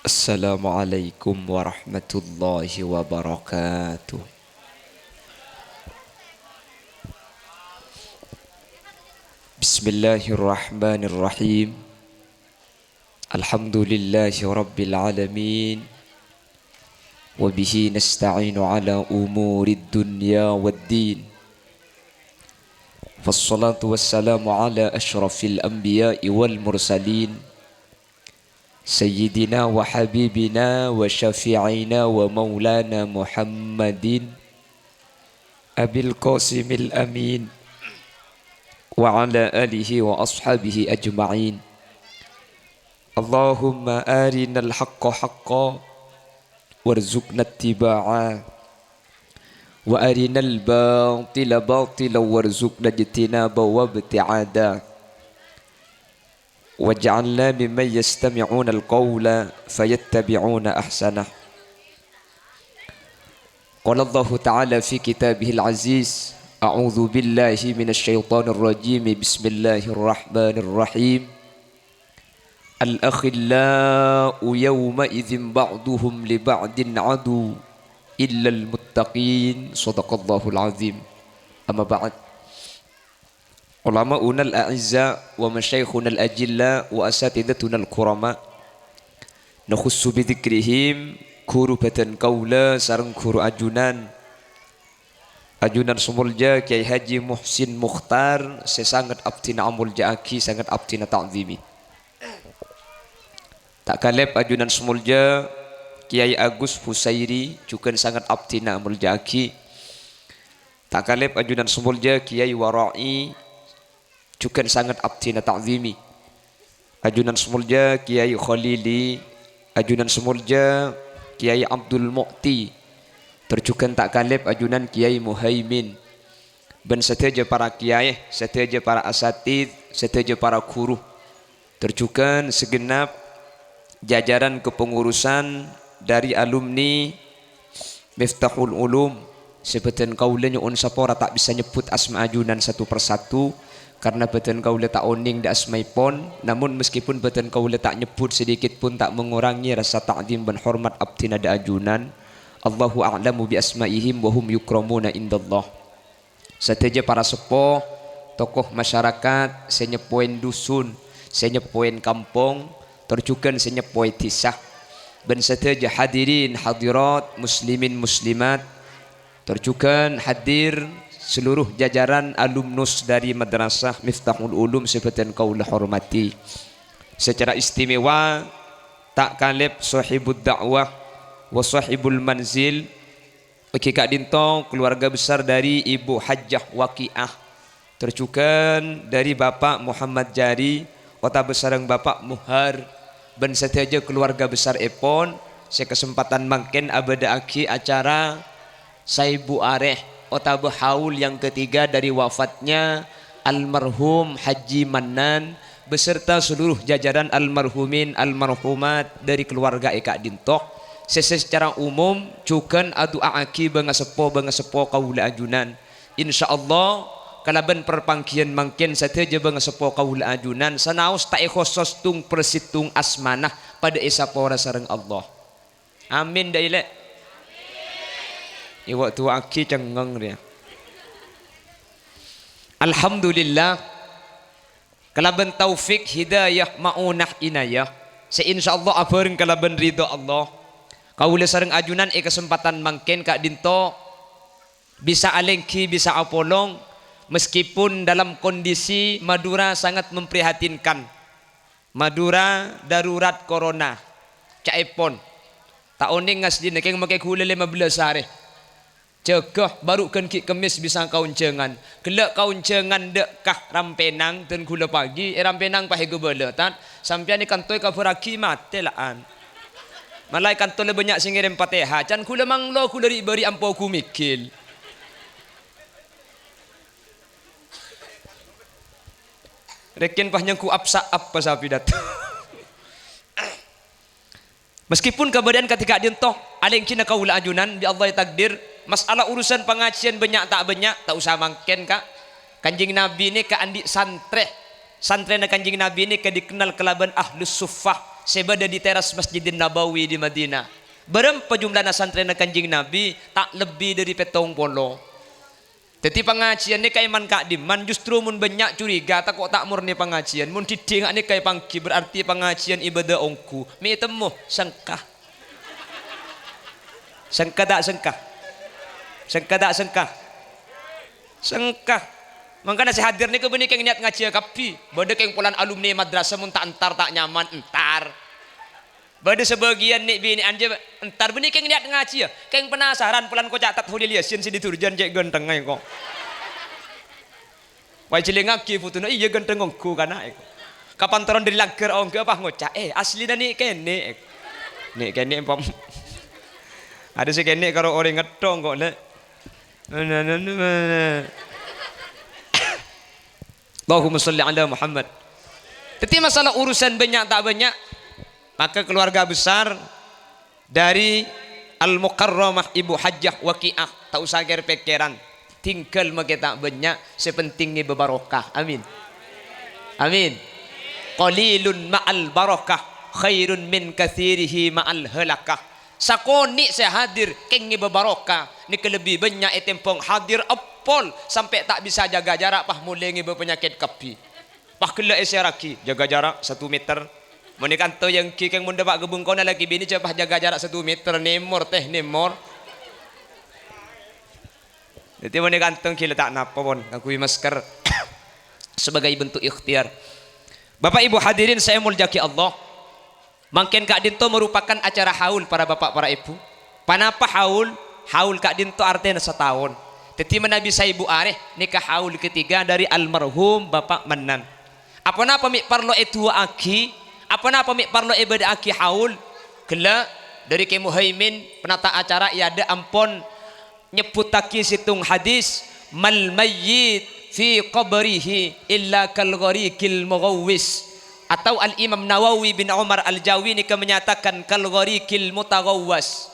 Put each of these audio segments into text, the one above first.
Assalamualaikum warahmatullahi wabarakatuh. Bismillahirrahmanirrahim. Alhamdulillahi rabbil alamin. Wabihi nasta'inu ala umurid dunya waddin. Fassalatu wassalamu ala ashrafil anbiya'i wal mursalin. Sayyidina wa habibina wa syafi'ina wa maulana Muhammadin Abil Qasimil Amin wa ala alihi wa ashabihi ajma'in. Allahumma arinal haqqa haqqa warzuqna ittiba'a wa arinal batila batila warzuqna ijtinaba wa ibti'ada. Waj'alna mimman yastami'una al-qawla fayattabi'una ahsanah. Qala Allahu ta'ala fi kitabihil aziz, a'udzu billahi minasy syaithanir rajim. Bismillahirrahmanirrahim. Al-akhillau yawma idzin ba'duhum li ba'din adu illal muttaqin. Shadaqallahul azim. Amma ba'd. Ulama'una al-a'izza wa masyayikhuna al-ajilla wa asatidatuna al-kurama nakhussu bidhikrihim kurubatan qawla sareng guru ajunan Sumulja Kiai Haji Muhsin Mukhtar sesangat abtina amulja aki sangat abtina ta'zimi. Tak kalep ajunan Sumulja Kiai Agus Husairi juga sangat abtina amulja aki. Tak kalep ajunan Sumulja Kiai Warai juga sangat abtina ta'zimi. Ajunan Sumulja Kiai Khalili, ajunan Sumulja Kiai Abdul Mu'ti, terjukan tak kalib ajunan Kiai Muhaimin. Ben seteja para kiai, seteja para asatid, seteja para guru, terjukan segenap jajaran kepengurusan dari alumni Miftahul Ulum. Sebetan kaulanya unsapora tak bisa nyebut asma ajunan satu persatu karena beten kaula tak oning da asmai pon. Namun meskipun beten kaula tak nyebut sedikit pun tak mengurangi rasa ta'zim dan hormat abtina da ajunan. Allahu a'lamu bi asmaihim wa hum yukramuna indallah. Seteja para sepuh, tokoh masyarakat, senyepoin dusun, senyepoin kampung, terjukan senyepoin tisah. Ben seteja hadirin hadirat, muslimin muslimat, terjukan hadir seluruh jajaran alumnus dari madrasah Miftahul Ulum seperti kaulah hormati. Secara istimewa tak kalib sahibud dakwah wa sahibul manzil Oke Kak Dinto, keluarga besar dari Ibu Hajjah Waqiah, terjukan dari Bapak Muhammad Jari, kota besar yang Bapak Muhar, ben seteja keluarga besar Epon. Saya kesempatan makin abada aki acara Saibu Areh Otabe haul yang ketiga dari wafatnya almarhum Haji Manan beserta seluruh jajaran almarhumin almarhumat dari keluarga Eka Dintok. Secara umum cukan adu aki bangasepo kaula ajunan. Insyaallah kalaban perpangkian mangkin sateja bangasepo kaula ajunan sanaos ta khusus tung persitung asmanah pada esapora sareng Allah. Amin daile. Waktu aki cengeng dia. Alhamdulillah kalaban taufik hidayah maunah inayah seinsyaallah abareng kalaban ridho Allah kaula sareng ajunan kesempatan mangken Kak Dinto bisa alengki bisa apolong meskipun dalam kondisi Madura sangat memprihatinkan. Madura darurat corona caepon taoning ngasdine keng make kula 15 hari cegah baru kan ki kemis bisa kauncengan kelak kauncengan dekkah rampenang dan gula pagi rampenang pahe gebeletan sampean kantoi ka beraki mate laan malai kantoi le banyak sing ngirim Fatihah can kula manglo kula bari ampo ku mikil reken pah nyangku apsa apa sapi dat. Meskipun kemudian ketika dintoh aleng cina kaula ajunan bi Allah takdir masalah urusan pengajian banyak tak usah mangken Kak. Kanjeng Nabi ini ke andi santren na kanjeng Nabi ini ke dikenal kelaban ahlus suffah sebada di teras Masjidin Nabawi di Madinah. Berapa jumlah santren Kanjeng Nabi? Tak lebih dari 70. Jadi pengajian ni kayak man kak diman justru mun banyak curiga tak kok tak murni pengajian mun didengak ni kayak pangki berarti pengajian ibadah ongku mi temu sengkah tak sengkah tak sengkah makanya si hadir ni kebeni keng niat ngaji kapi bade keng pulan alumni madrasah mun tak entar tak nyaman entar bade sebagian ni bini anje entar beni keng niat ngaji ya keng penasaran pulan ko catat hulil yasin si diturjan cek genteng ay kok wai cilengaki putuna iya genteng ngku kana kapan turun dari lager ong ke apa ngocak asli dah ni kene pom ada si kene karo orang ngedong kok le Allahumma sholli ala Muhammad. Jadi masalah urusan banyak tak banyak maka keluarga besar dari Al-Mukarramah Ibu Hajjah Waqiah tak usah pikiran tinggal makita banyak sepentingnya berbarokah amin amin qalilun ma'al barakah khairun min kathirihi ma'al halakah sakoni saya hadir kengi berbarokah ni kelebih banyak tempong hadir apol sampai tak bisa jaga jarak pah mulai ngi berpenyakit kapi pah kela eseraki jaga jarak 1 meter menikah tu yang kikeng munda pak gebung kau lagi bini cepah jaga jarak 1 meter nemor jadi menikah tu kila tak napa pun ngakui masker sebagai bentuk ikhtiar. Bapak Ibu hadirin saya muljaki Allah makin Kak Dinto merupakan acara haul para bapak para ibu panapa haul Kak Dinto artinya setahun jadi menabi saya ibu areh nikah haul ketiga dari almarhum Bapak Manan apa napa mi parlo itu aki apa napa mi parlo ibadah aki haul kela dari Ki Muhaimin penata acara ya ada ampon nyebutaki situng hadis mal mayyit fi qabrihi illa kal ghariqil mughawwis atau Al-Imam Nawawi bin Umar Al-Jawi ini menyatakan kal ghariqil mutaghawwas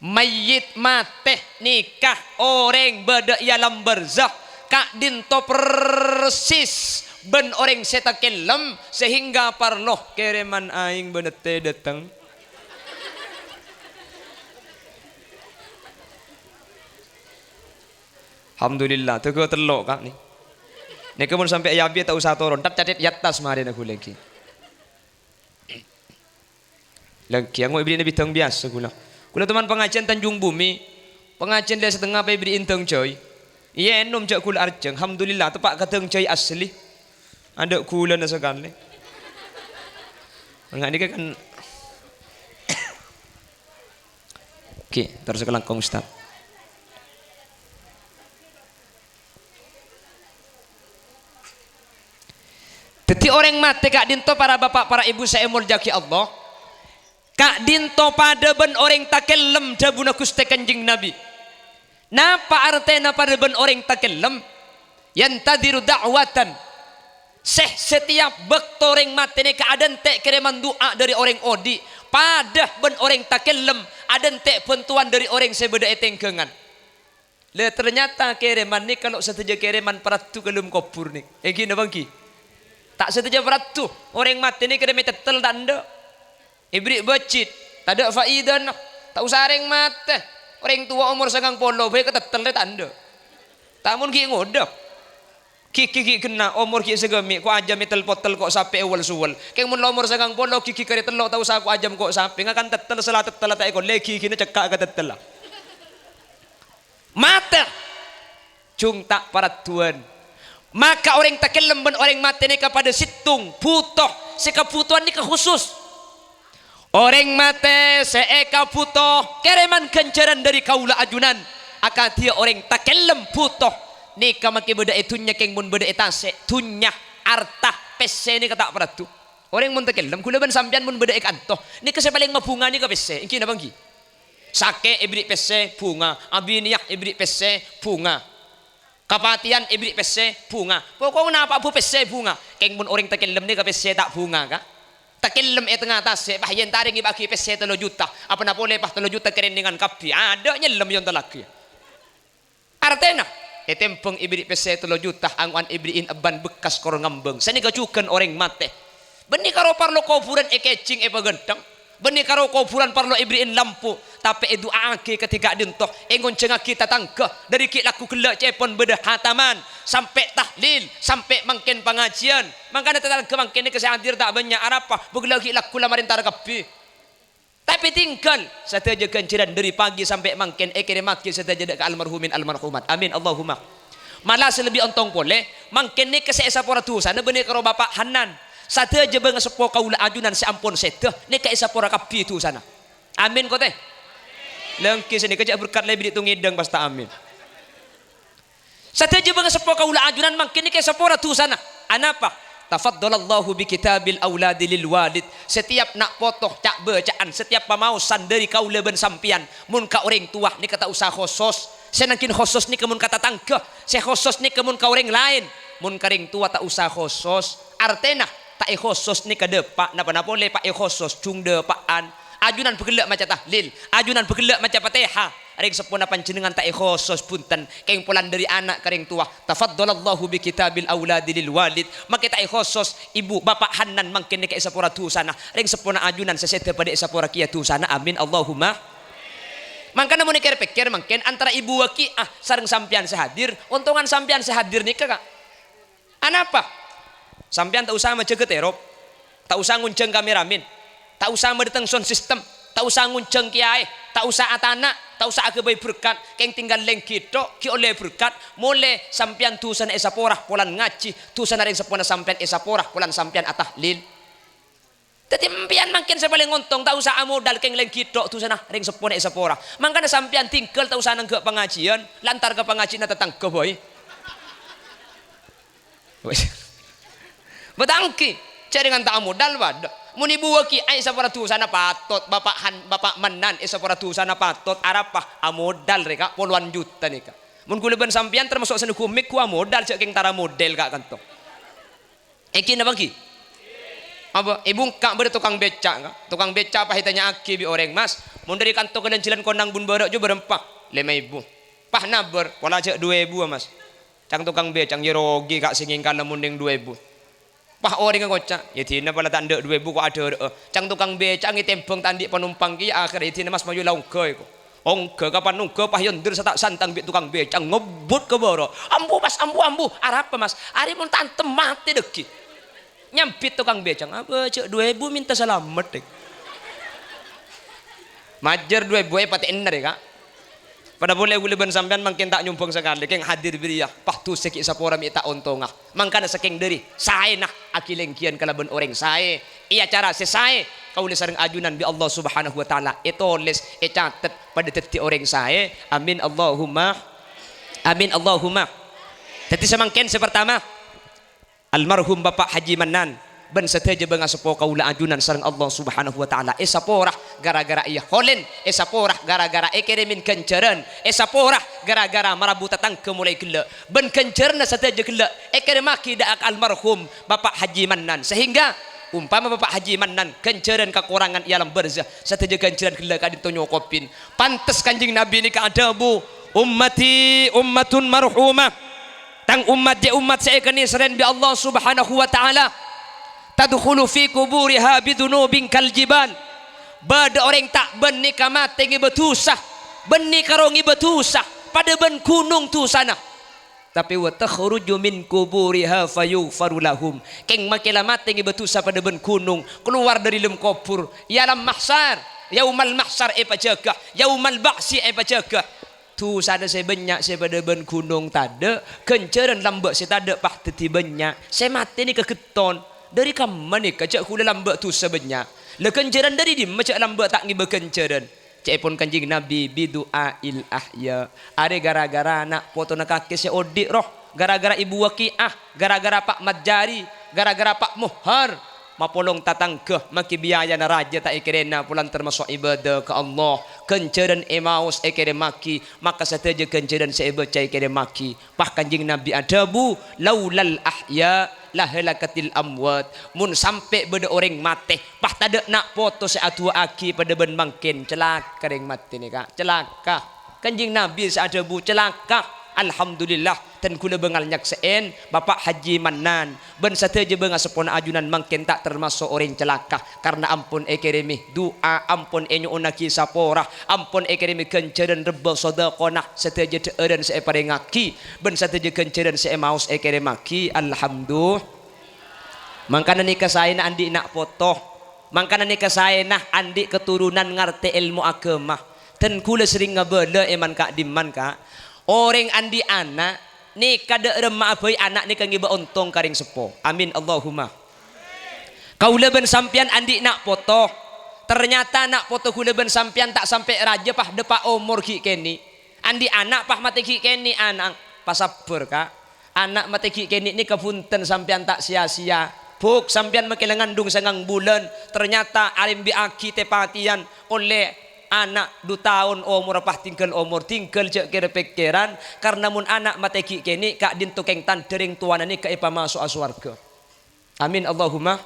mayyit mate nikah orang beda alam barzakh Kak Dinto persis ben orang setakelem sehingga parloh kereman aing benete datang alhamdulillah teguh telok Kak nih nek kemun sampai ayabi tak usah turun tak cadet yatas mari aku lagi yang mau beri bitang biasa kula teman pengajian Tanjung Bumi pengajian dia setengah apa beri inteng coy iya enom cak kula arjeng alhamdulillah tepak kateng coy asli ada kula na sekali enggak ini kan oke terus kelangkong Ustaz jadi orang mati Kak Dinto para bapak para ibu saya muljaki Allah Kak Dinto pada ben orang takelem jabuna Gusti Kanjeng Nabi napa artena pada ben orang takelem yantadiru da'watan setiap bekto orang mati ni keadaan tek kiriman doa dari orang odi pada ben orang takelem adan tek pentuan dari orang sebeda etengkengan le ternyata kiriman ni kalau setuju kiriman peratu kelum kopur ni gini bangki tak setuju peratu orang mati ni kira metetel tak ada ibrik bacit tak ada faidah tak usah orang mati orang tua umur 90 baik ketetel tak ada tak mungkin ngodak kiki kena umur kiki segemi ko aja metel potel kok sampai awal suwal keng mun umur 90 kiki kare telok tak usah ko ajam kok sampai ngakan tetel salah tetel tak ikut lagi kini cekak ke tetel lah mata cung tak peratuan maka orang takelem ben orang mati ni kepada situng putoh sekaputuan ni khusus orang mati seeka putoh kereman kencaran dari kaula ajunan akan dia orang takelem putoh ni kamaki beda itunya keng mun beda etase tunya artah pese ni kata peratu orang mun takelem kula ben sampean mun beda kantoh ni kese paling mabunga ni ka pese ingki na bangki sake ibrik pese bunga abiniyak ibrik pese bunga kapatian ibrik pese bunga pokoknya apa bu pese bunga keng mun orang takelem ni ka pese tak bunga ka takelem tengah atas pahyen taring ibaki pese 3 juta apa na boleh pah 3 juta keren dengan kapi ada nyelem yon talaki artena tempeng ibrik pese 3 juta anguan ibriin aban bekas kor ngambeng sani gajukan orang mate Benih karo parlo kuburan kecing pagenteng. Benih karo kuburan parlo ibriin lampu. Tapi doa ketika dintoh ngonceng kita tangkah dari ki laku kelak cepon bedah hataman sampai tahlil sampai mangken pengajian. Mangkana tetang ke mangken ke hadir tak banyak arapa begelagi laku lamarin tarakapi. Tapi tinggal saja kenciran dari pagi sampai mangken kere maki saja ke almarhumin almarhumat. Amin Allahumma. Malah selebih ontong boleh mangken ni ke seesa pora tu sana benih karo bapak Hanan. Saja bang sepo kaula ajunan seampun seteh ni ke esa pora kapi tu sana. Amin kau teh. Lengki sini kejak berkat lebih ditung ngideng pasta amin. Saja bang sepo kaula ajunan mangken ni ke esa pora tu sana. Anapa? Tafaddalallahu bi kitabil auladi lil walid. Setiap nak potoh cak bacaan setiap pamausan dari kaula ben sampian mun ka orang tua ni kata usah khusus. Senangkin khusus ni kemun kata tangkeh. Se khusus ni kemun ka orang lain. Mun karing tua tak usah khusus. Artena tak khusus ni ke depak napa-napa boleh pak khusus cung depaan. Ajunan pegelak macam tahlil, ajunan pegelak macam Fatihah. Ring sepuna panjenengan tak khusus punten keng pulan dari anak kering tua. Tafaddalallahu bi kitabil auladi lil walid. Maka tak khusus ibu bapak Hanan mangken ke sapura tu sana. Ring sepuna ajunan sesete pada sapura kia tu sana. Amin Allahumma. Mangkana mun pikir mangken antara ibu wakiah sareng sampian sehadir, untungan sampian sehadir nih kakak. Anapa? Sampian tak usah majeget erop, tak usah ngunceng kameramin, tak usah mendeteng sound system, tak usah ngunceng kiai, tak usah atana, tak usah agebai berkat, keng tinggal leng kita, ki oleh berkat, mulai sampian tusan esa porah polan ngaji, tusan ring sepona sampian esa porah polan sampian atahlil. Tapi sampian makin sepaling ngontong, tak usah amodal keng leng kita, tusan ring sepona esa porah. Mangkana sampian tinggal tak usah nang ke pengajian, lantar ke pengajian tetang ke boy. Betangki cari dengan tak modal wad muni buaki ai sapara tu sana patot bapak Manan sapara tu sana patot arapah amodal reka puluhan juta nih kak mun kula ben sampian termasuk seni komik ku amodal cek keng tara model kak kanto eki na bangki apa ibu kak ber tukang beca apa hitanya aki bi orang mas mun dari kanto kalian jalan kondang bun barok jo berempah 5.000 pah naber wala cek 2.000 mas cang tukang becang yerogi kak singing kana munding 2.000 pah orang ngocak ya tina pala tanda 2.000 kok ada cang tukang becang tembong tandik penumpang ki akhir tina mas maju laungke ko ongke kapan nungke pah yondir satak santang bi tukang becang ngebut ke boro ambu mas ambu arapa mas ari mun tantem mati deki nyampit tukang becang apa cek 2.000 minta selamat dek majer 2.000 pati ener ya kak pada boleh ben sampean makin tak nyumpung sekali keng hadir beriah pahtu seki sapora mi tak ontongah mangkana saking dari sae nah akileng kian kalaban orang sae iya cara sesae kau sareng ajunan bi Allah Subhanahu wa taala etoles catet pada teti orang sae amin Allahumma teti semangken sepertama almarhum Bapak Haji Manan ben seteja banga sepo kaula ajunan sareng Allah Subhanahu wa taala saporah gara-gara iya holen saporah gara-gara keremin kenceran saporah gara-gara marabu tatang ke mulai gela ben kencerna seteja gela keremaki dak almarhum Bapak Haji Manan sehingga umpama Bapak Haji Manan kenceran kekurangan ialam berzah seteja kenceran gela kadin tonyo kopin pantes kanjing Nabi ni ka adabu ummati ummatun marhumah tang umat dia umat saya kini seren bi Allah Subhanahu wa taala tadkhulu fi kuburiha bidunubin kal jibal bada orang tak benih kamate ngi betusah benih karongi betusah pada ben gunung tu sana tapi wa takhruju min kuburiha fayughfaru lahum keng makela mate ngi betusah pada ben gunung keluar dari lem kubur yalam mahsyar yaumal mahsyar pajaga yaumal ba'si pajaga tu sana saya banyak saya pada ben gunung tada kenceran lambak saya tada pah teti banyak saya mati ni keketon dari kamu ni kacak hula lambak tu sebenarnya lekenceran dari di macam lambak tak ngi bekenceran cek pun kanjing Nabi bidu'ail ahya are gara-gara anak foto nak kaki se odik roh gara-gara ibu wakiah gara-gara Pak Madjari gara-gara Pak Muhar mapolong tatang ke maki biaya na raja tak ikerena pulang termasuk ibadah ke Allah kenceran emaus ikere maki maka sateja kenceran saya baca ikere maki pah kanjing Nabi adabu laulal ahya lahelakatil amwat mun sampai beda orang mati pah tada nak foto seatua aki pada ben mangkin celaka ring mati ni kak celaka kanjing Nabi seadabu celaka Alhamdulillah ten kula bengal nyakseen Bapak Haji Manan ben sateja bengal sepona ajunan mangken tak termasuk orang celaka karena ampun ekeremi doa ampun enyo onaki sapora ampun ekeremi kenceren reba sedekah sateja teureun se parengaki ben sateja kenceren se maus ekeremaki alhamdulillah mangkana nikah saena andi nak foto mangkana nikah saena andi keturunan ngarte ilmu agama ten kula sering ngabela eman kak diman kak orang andi anak nikah de remah boy anak nikah ngiba ontong karing sepo amin Allahumma kaula ben sampian andi nak foto ternyata nak foto kula ben sampian tak sampai raja pah depa umur ki keni andi anak pah mati ki keni anak pas sabar kak anak mati ki keni ni kepunten sampian tak sia-sia buk sampian makilangan dung sangang bulan ternyata alim biaki tepatian oleh anak 2 tahun umur apa tinggal cek kira pikiran karena mun anak mateki kini kak din tukeng tan dering tuan ini ke ipa masuk aswarga amin Allahumma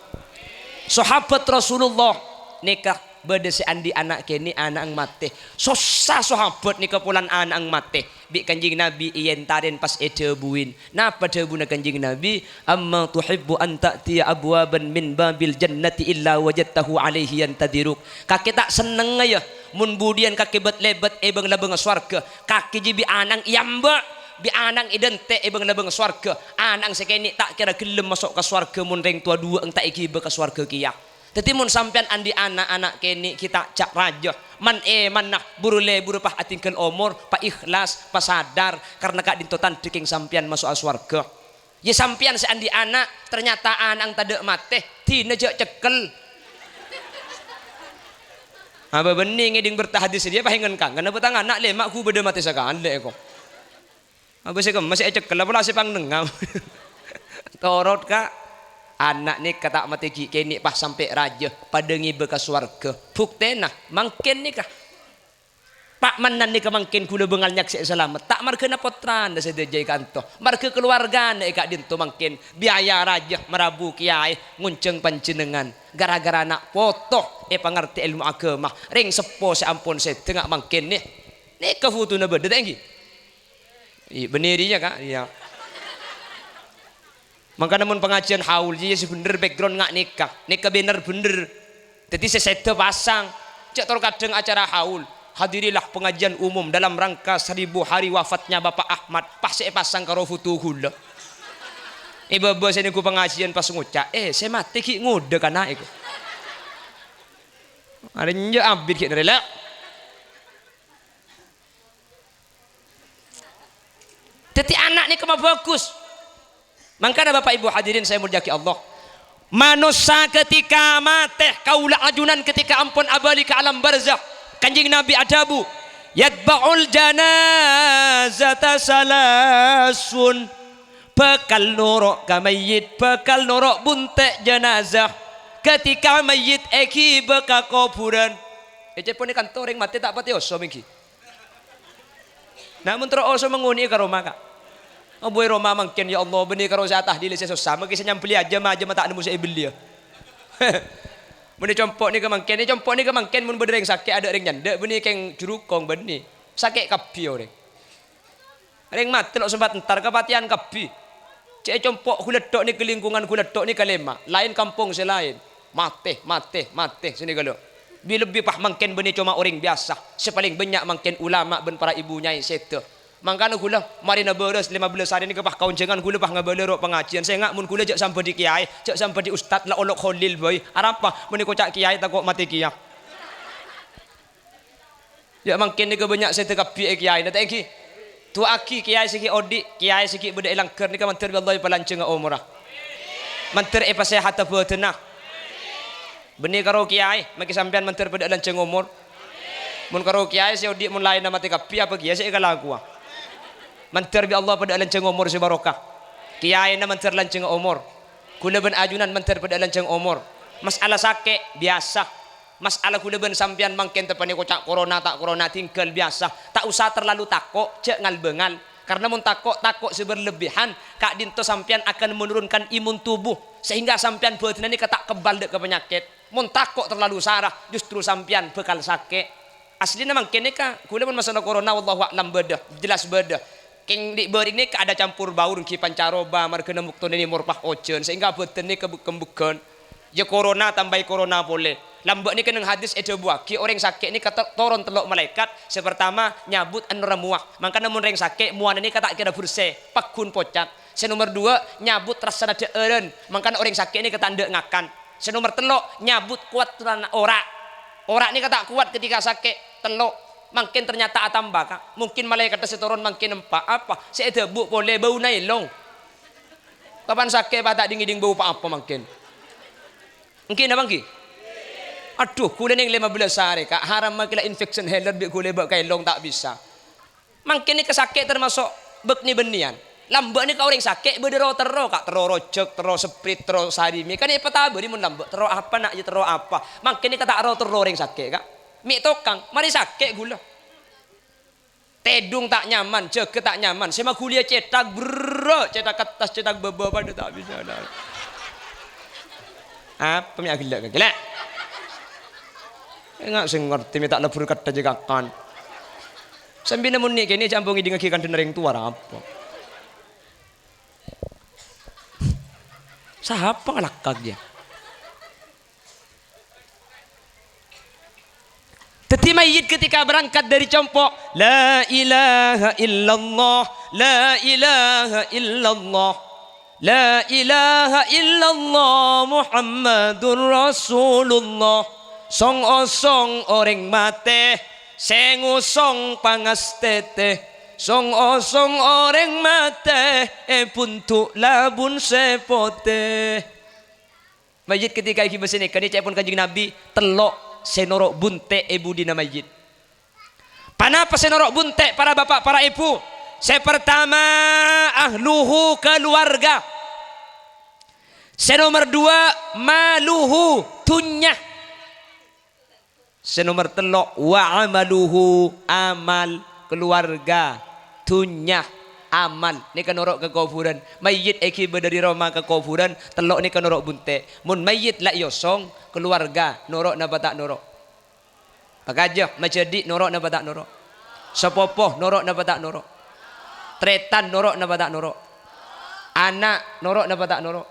sahabat Rasulullah nikah beda si andi anak kini anak ang mate susah sahabat nikah pulan anak ang mate bi kanjing Nabi iyen tarin pas edebuin napa debuna kanjing Nabi amma tuhibbu an ta'tiya abwaban min babil jannati illa wajadtahu alaihi yantadiruk kaki tak seneng ya mun budian kaki bet lebet ebeng labeng swarga kaki jibi anang yamba bi anang idente ebeng labeng swarga anang sekeni tak kira gelem masuk ke swarga mun ring tua dua engta iki be ke swarga kia teti mun sampean andi anak-anak keni kita cak raja man manah burule buru pah atingkeun umur pa ikhlas pa sadar karena kak dintotan diking sampean masuk swarga ye sampean se andi anak ternyata anang tade mate tina je cekel apa bening ngeding bertahadis dia pahingan kang kana petang anak le makku beda mati sakaan le ko apa sih masih cekel apa si pang nengam torot kak anak ni kata mati kini pas sampai raja pada ngibe ke swarga buktena mangken ni kah pak manan ni mangken kula bengal nyaksi selamat tak markena potran da sedejai kanto marke keluarga nek kak dinto mangken biaya raja merabu kiai ngunceng panjenengan gara-gara anak foto pangerti ilmu agama ring sepo seampun setengah mangken ni kefutuna beda tenggi benerinya kak iya maka namun pengajian haul jadi sebener background ngak nikah bener bener jadi sesedo pasang cek tor kadang acara haul hadirilah pengajian umum dalam rangka 1000 hari wafatnya Bapak Ahmad pas pasang karo foto kula ibu saya niku pengajian pas ngucap saya mati ki ngode kana iku ada nje abid ki relak jadi anak ni kemah bagus. Makanya Bapak Ibu hadirin saya mulyaki Allah manusia ketika mati kaulah ajunan ketika ampun abali ke alam barzakh kanjing Nabi adabu yatba'ul janazata salasun bekal norok kamayit bekal norok buntek jenazah ketika mayit eki beka kuburan pun ikan toring mati tak pati oso mingki namun terus oso menguni ke rumah kak boy Roma mangken ya Allah benih karo satah di lese sama kisah nyampeli aja mah tak nemu saya beli ya benih compok ni ke mangken mun bedereng sakit ada ring nyanda benih keng jurukong benih sakit kapi orang ring mati lo sempat entar kepatian kapi cek compok kuletok ni ke lingkungan kuletok ni kalema lain kampung selain mate sini kalau lebih pah mangken benih cuma orang biasa sepaling banyak mangken ulama ben para ibunya seto mangkana kula mari na beres 15 hari ni kepah kaunjengan kula pah ngabale ro pengajian saya ngak mun kula jak sampai di kiai jak sampai di ustad la olok kholil boy arapa mun ko cak kiai tak kok mati kiai ya mangken ni ke banyak saya tekap kiai na teki tu aki kiai siki odi kiai siki beda ilang ker ni ka manter wallahi palanceng umrah manter pasehat beutena benih karo kiai maki sampean manter beda lanceng umur mun karo kiai si odi mun lain na mati kapi apa kiai saya kalaku manter bi Allah pada lanceng umur si barokah kiai na manter lanceng umur kula ben ajunan manter pada lanceng umur masalah sakit biasa masalah kula ben sampean mangken tepani kocak corona tak corona tinggal biasa tak usah terlalu takok cek ngalbengal karena mun takok seberlebihan kak dinto sampean akan menurunkan imun tubuh sehingga sampean badan ini ketak kebal dek ke penyakit mun takok terlalu sarah justru sampean bekal sakit aslinya mangken ni kak kula ben masalah corona wallahu a'lam beda jelas beda King di beuring ini ada campur baur ki pancaroba margana mukto ini murpah ojen sehingga boten ini kebuk-kembukan ya corona tambah corona boleh lambak ini kenang hadis edo buah ki orang sakit ini kata toron telok malaikat sepertama nyabut anu ramuah maka namun orang sakit muan ini kata kira bersih pakun pocat senomor dua nyabut rasa nada eren maka orang sakit ini kata ande ngakan senomor telok nyabut kuat ora ini kata kuat ketika sakit telok makin ternyata atambah kak mungkin malaikat setoron makin empat apa saya debu boleh bau nailong kapan sakit pada dingin bau apa makin mungkin apa mungkin aduh kulen yang 15 hari kak haram makilah infection healer bi kulen bak kailong tak bisa makin ini kesakit termasuk bek ni benian lambak ni kau orang sakit berdero tero kak tero rojek tero seprit tero sarimi kan ini peta beri mun lambak tero apa nak je tero apa makin ini kata tero orang sakit kak mie tokang, mari sakit gula. Tedung tak nyaman, jaga tak nyaman. Saya mah kuliah cetak bro, cetak kertas, cetak beba pada tak bisa. Apa mie agak gila? Enggak sih ngerti mie tak lebur kata jaga kan. Sambil namun ni kini campur dengan kikan denering tua apa? Siapa ngelakak dia? Teti mayit ketika berangkat dari compok la ilaha illallah la ilaha illallah la ilaha illallah Muhammadur Rasulullah song osong orang mate seng usong pangastete song osong orang mate puntuk labun sepote mayit ketika iki besini kani cepon kanjeng Nabi telok senorok bunte ibu dina mayit. Panapa senorok bunte para bapak para ibu? Pertama ahluhu keluarga. Senomor dua maluhu tunyah. Senomor telok wa amaluhu amal keluarga tunyah amal ni kan norok ke kuburan mayit eki dari Roma ke kuburan telok ni kan norok bunte mun mayit la yosong keluarga norok napa tak norok pakaja macedi norok napa tak norok sepopoh norok napa tak norok tretan norok napa tak norok anak norok napa tak norok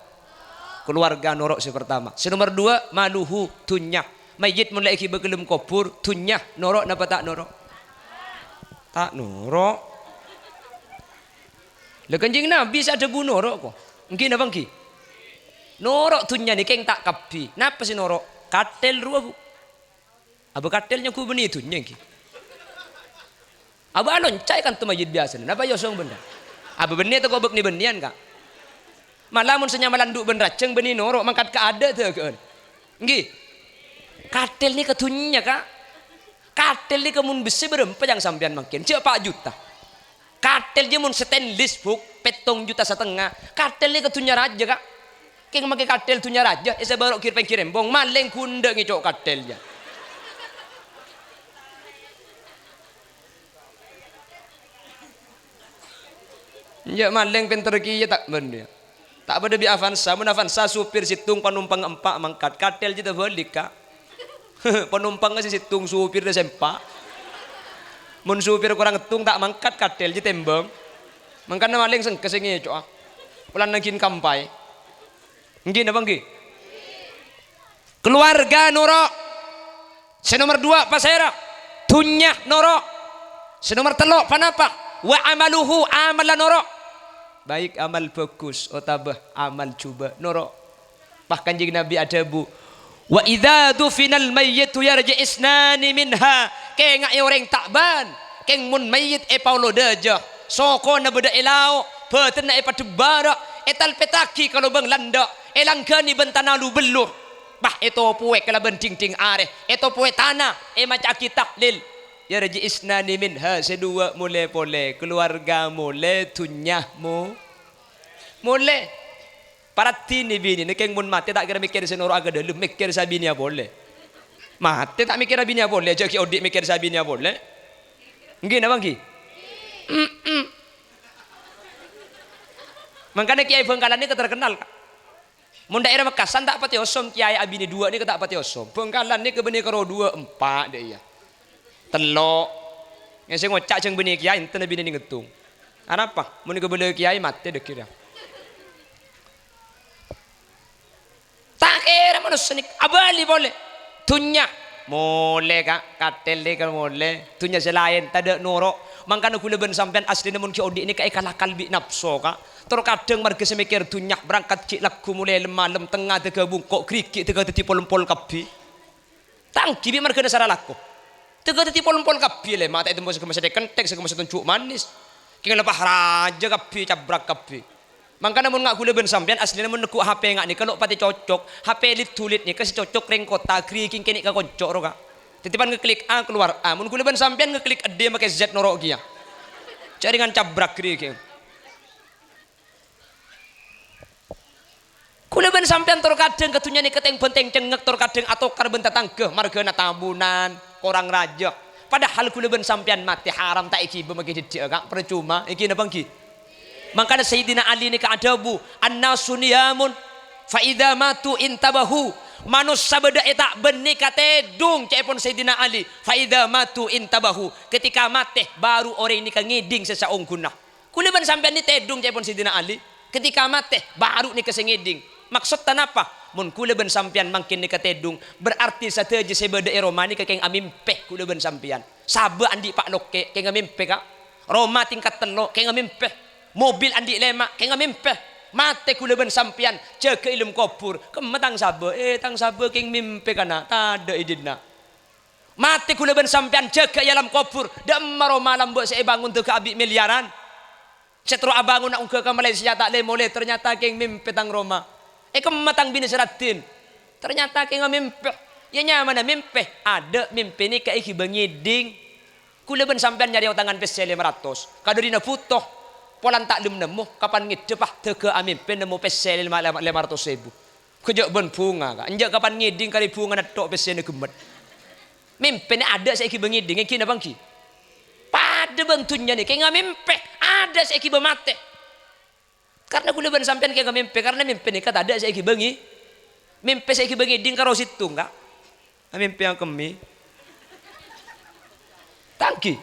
keluarga norok pertama nomor dua maluhu tunyah mayit mulai eki begelem kubur tunyah norok napa tak norok tak norok lah kanjeng Nabi ada bu norok kok. Mungkin apa nggih? Norok tunya nih keng tak kapi. Napa sih norok? Katel ruah bu. Aba katelnya ku beni tunya nggih. Aba loncai kan tu majid biasa. Napa yosong benda? Aba beni tu kau bek ni benian kak. Malah mun senya malanduk ben raceng beni norok mangkat ke ada tu kan. Nggih. Katel ni ketunya kak. Katel ni kemun besi berempat yang sampean makin. Cek 4 juta. Katel je mun stainless buk 7,5 juta. Katel ni ketunya raja kak. Keng make katel tunya raja. Saya baru kir bong maleng kunda ngicok katelnya. Ya maleng pinter ki tak bener. Tak pada bi Avanza, mun Avanza supir situng penumpang 4 mangkat katel je balik kak. Penumpang si situng supir de sempak. Mun supir kurang ngetung tak mangkat katel je tembang. Mangkana maling sengkes ngicok ah. Ulan nagin kampai. Nggih napa nggih? Keluarga norok. Senomor 2 pasera. Tunyah norok. Senomor 3 panapa? Wa amaluhu amalan norok. Baik amal bagus otabah amal coba norok. Bahkan jing Nabi ada bu. Wa idza dufinal mayyitu yarji isnani minha. Keng ngai orang takban. Keng mun mayyit e paulo daja. Soko na beda elao. Beten na e patebara. Etal petaki kalau bang landa. Elangkani bentana lu beluh. Bah itu puwe kala benting-ting areh. Itu puwe tanah. Macaki taklil. Ya raji isnani minha. Sedua mulai boleh. Keluarga mulai. Tunyahmu. Mulai. Para tini bini. Nekeng mun mati tak kira mikir senoro agak dalam. Mikir sabinya boleh. Mati tak mikir sabinya boleh. Jaki odik mikir sabinya boleh. Nggih napa nggih? Makanya Kiai Bengkalan ini terkenal. Mun daerah Mekasan tak pati osom Kiai Abini 2 ini tak pati osom. Bengkalan ini kebeni karo 2 4 deh ya. Telok. Yang saya ngocak jeung beni Kiai enten bini ngetung. Apa? Mun kebele kiai mati dek kira. Tak kira manusia ni abali boleh. Tunya boleh kak, katel kan boleh. Tunya selain tak ada norok. Mangkana kula ben sampean asli namun ki odi ni kai kalah kalbi nafsu kak. Terkadang marga semikir tunya berangkat cik lagu mulai malam tengah tega bungkok krikik tega teti pol-pol kapi. Tangki bi marga dasar laku. Tega teti pol-pol kapi le mata itu mesti kemasa kentek sekemasa tunjuk manis. Kira lepas raja kapi cabrak kapi. Mangkana mun ngak kula ben sampean asli namun nekuk HP ngak ni kalau pati cocok HP tulit ni kasih cocok reng kota kriking kini ka koncok ro kak. Titipan ngeklik A keluar A. Mun kula ben sampean ngeklik D make Z norok kia. Jaringan cabrak kriking. Kula ben sampean terkadang ketunya ni keteng benteng cengek terkadang atau karben tatangkeh margana tabunan korang raja. Padahal kula ben sampean mati haram tak iki bemagi didik kak percuma iki napa ki. Makanya Sayyidina Ali ni keadabu annasu niyamun fa idza matu intabahu. Manusia beda tak benih katedung cepon Sayyidina Ali fa idza matu intabahu. Ketika mati baru orang ini ngiding sesaung gunah. Kula ben sampean ni tedung cepon Sayyidina Ali. Ketika mati baru ni kesengiding. Maksud tanapa mun kula ben sampean mangkin ni katedung berarti sateje sebeda Roma ni kekeng amimpe kula ben sampean sabe andi Pak Loke keng amimpe kak Roma tingkat telo keng amimpe mobil andi lemak keng amimpe mate kula ben sampean jaga ilmu kubur kemetang sabe tang sabe keng mimpe kana tada idina mate kula ben sampean jaga alam kubur demaro malam mbok saya bangun teu ka abi miliaran setro abangun nak ke Malaysia tak le mole ternyata keng mimpe tang Roma kematang bini seratin ternyata kayak mimpi ya nyaman mimpi ada mimpi ni kayak bangiding kula ben sampean nyari tangan pese 500 kado dina futoh polan tak lem nemu kapan ngidepah tege mimpi nemu pese 500.000 kejak ben bunga kak enjak kapan ngiding kali bunga natok pese ni gemet mimpi ni ada saya bangiding iki napa ki pada bentunya ni kayak mimpi ada saya mate. Karena kula ben sampean kayak mimpi karena mimpi ni kata ada saya bengi mimpi saya bengi ding karo situ enggak mimpi yang kemi tangki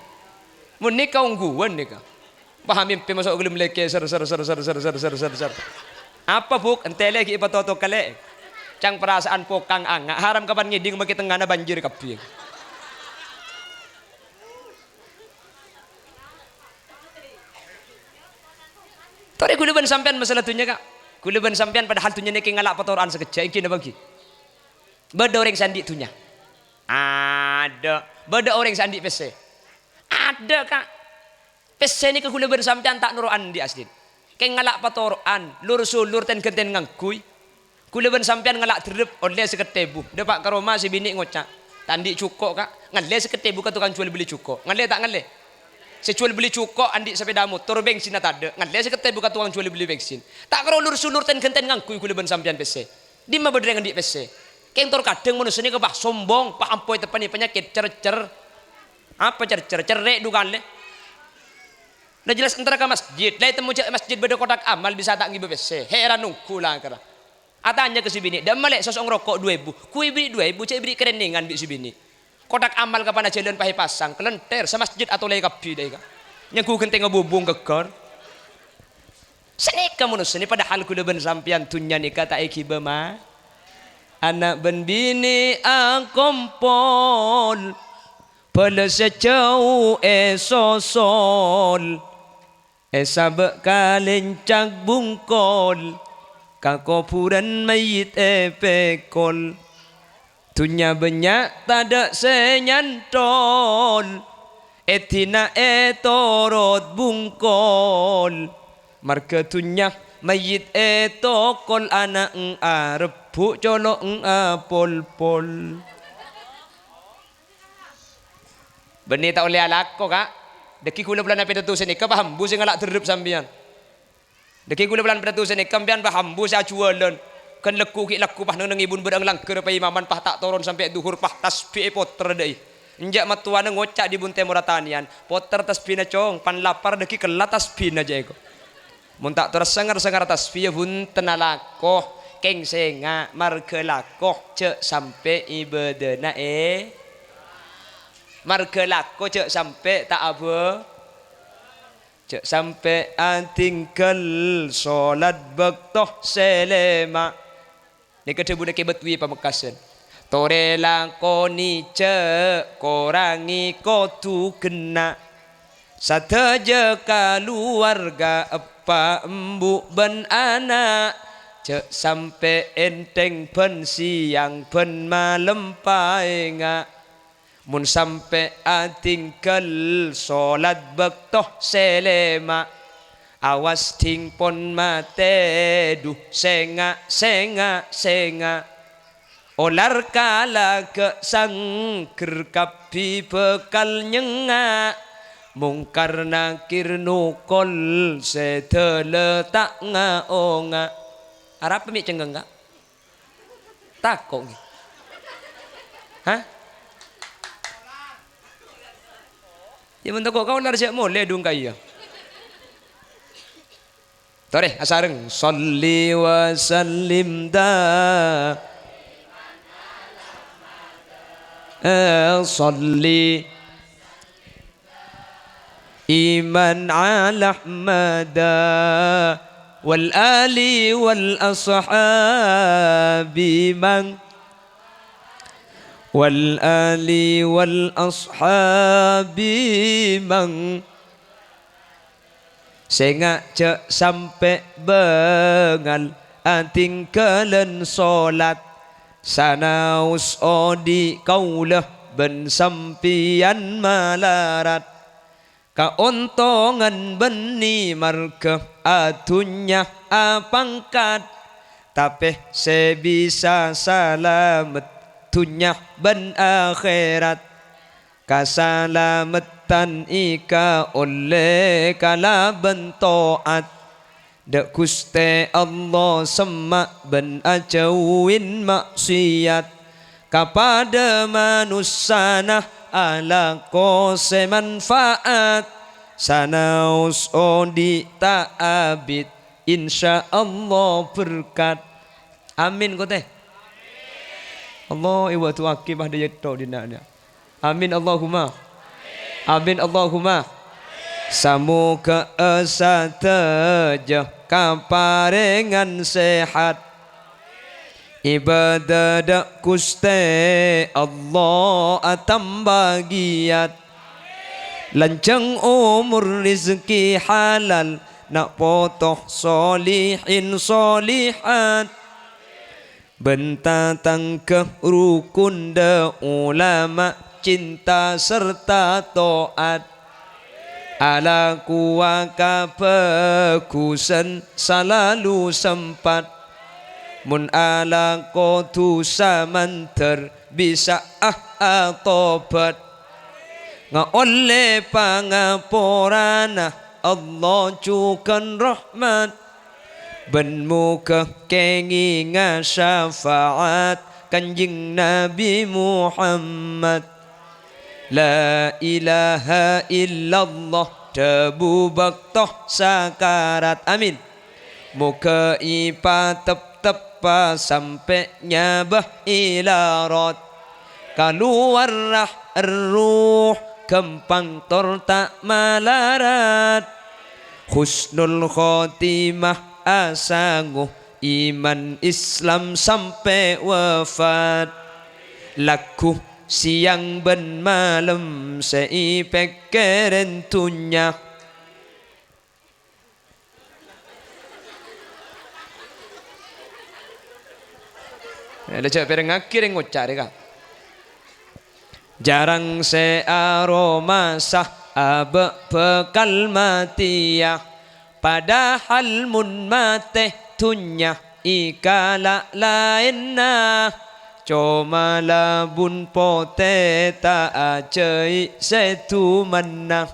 mun nikah ungguan nikah paham mimpi masuk gelem leke ser apa buk entele ki patoto kale cang perasaan pokang angak haram kapan ngiding bagi tengana banjir kabeh. Tore kula ben sampean masalah tunya kak. Kula ben sampean padahal tunya nek ngalak patoran sekejap iki napa ki? Beda orang sandi tunya. Ada. Beda orang sandi pese. Ada kak. Pese ni ke kula ben sampean tak nuruan di asli. Ke ngalak patoran, lur sulur ten genten ngangkui. Kula ben sampean ngalak derep oleh seketebu. Depak ka Roma si bini ngocak. Tandi cukok kak. Ngale seketebu ka tukang jual beli cukok. Ngale tak ngale? Sejual beli cukok andi sepeda motor bensin tak ada ngan dia sekete buka tuang jual beli bensin tak karo lur sulur ten genten ngangkui kula ben sampean pese di ma bedreng andi pese keng tor kadang manusia ni kebah sombong pak ampoi tepani penyakit cer apa cer cerek dukan le dah jelas antara ke masjid lai temu masjid beda kotak amal bisa tak ngibe pese heran nungku lah kira atanya ke si bini dan malek sosok rokok 2000 kui beli 2000 cek beli kereningan bi si bini kotak amal kapan jalan pahi pasang kelenter sama masjid atau lay kapi deh kak nyaku genteng ngobubung kekor senika manusia ni padahal kula ben sampean tunya ni kata iki bema anak ben bini angkompol pada sejauh esosol sabak kalencak bungkol kakopuran mayit epekol tunya banyak tada senyantol etina etorot bungkol marka tunya mayit etokol anak arep bu colok apol-pol benih tak oleh alako kak deki kula bulan apa tu sini paham bu sing ngalak terep sampean deki kula bulan apa tu sini kampian paham bu sa jualan kan leku ki laku pah nang ibun bedang langker pa imaman pah tak toron sampai duhur pah tasbih poter deui enjak matuana ngocak di bunte muratanian poter tasbih na cong pan lapar deki kelat tasbih na jago mun tak terus sangar tasbih bunten alako keng senga marga lako cek sampai ibadana marga lako cek sampai tak apa cek sampai tinggal solat bektoh selema. Ni kata budak betui Pamekasan. Tore lakoni cek korangi kotu kena. Sateja keluarga apa embu ben anak. Cek sampai enteng pen siang pen malam paenga. Mun sampai tinggal solat bektoh selema. Awas ting pon mate duh senga senga senga. Olar kala ke sangker kapi bekal nyenga. Mungkar nakir nukol seteletak ngaonga. Arab pemik cenggeng enggak? Takok. Hah? Ya bentuk kau lar siap mulai dung kaya. Tore asareng salli wa sallim da. Salli iman ala ahmada wal ali wal ashabi man wal ali wal ashabi mang senga cek sampai bengal tinggalan solat sanaus odi kaulah ben sampian malarat kaontongan beni markah atunya apangkat tapi sebisa salamet dunya ban akhirat kasalamatan ika oleh kala bentoat dak kuste Allah semak ben ajauin maksiat kepada manusia ala kose manfaat sanaus odi ta'abid insya Allah berkat amin kote Allah iwa tu akibah dia to dinanya. Amin Allahumma. Amin Allahumma. Samuka asateja kaparengan sehat. Ibadah dak kuste Allah atam bagiat. Lancang umur rizki halal nak potoh solihin solihat. Bentatang ke rukun da ulama cinta serta toat ala kuaka pekusan selalu sempat mun ala kotu samanter bisa atobat nga oleh pangaporana Allah cukan rahmat ben muka kengi nga syafaat kanjing Nabi Muhammad la ilaha illallah debu baktoh sakarat amin muka ipa tep-tepa sampai nyabah ilarat keluar ruh kempang tor tak malarat husnul khotimah asanguh iman Islam sampai wafat laku siang ben malam seipek kerentunya ada cak pereng akhir yang ngucap deka jarang se aroma sah abe bekal matiyah padahal mun mate tunya ikala lainna coma labun pote ta acei setu manna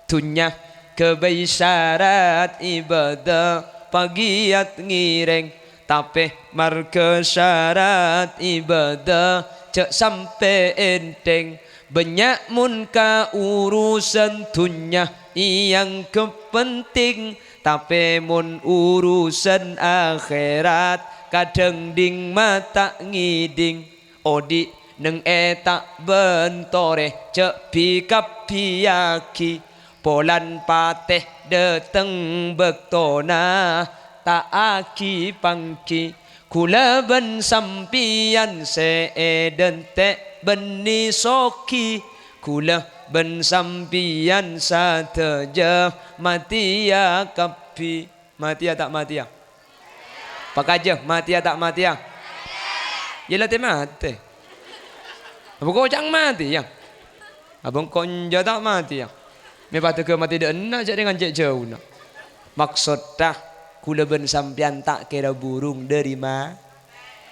tunya kebaisarat ibadah pagiat ngireng tapi marke syarat ibadah cek sampai enteng banyak mun ka urusan tunya yang kepenting tapi mun urusan akhirat kadang ding mata ngiding odi neng eta bentore cek pikap piyaki Polan pateh dateng bektona tak aki pangki kula ben sampian seeden te beni soki kula ben sampian sateja mati ya kapi mati ya tak mati ya pak aja mati ya tak mati ya yelah te mati abang kocang mati ya abang konja tak mati ya me patu ke mati dah enak jadi dengan cek jauh nak maksud dah kula ben sampian tak kira burung dari ma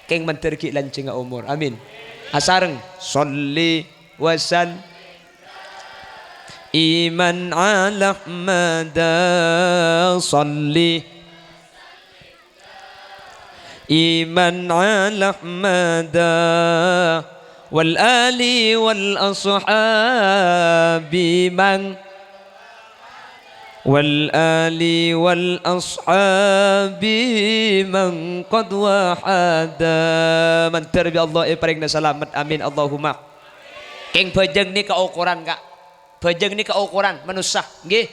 keng menterki lancing umur amin asareng sholli wasal iman ala mada sholli iman ala mada wal ali wal ashabi man والآل والأصحاب من قد وحدا من terbi Allah paling selamat amin Allahumma keng bejeng ni keukuran kak bejeng ni keukuran manusia nggih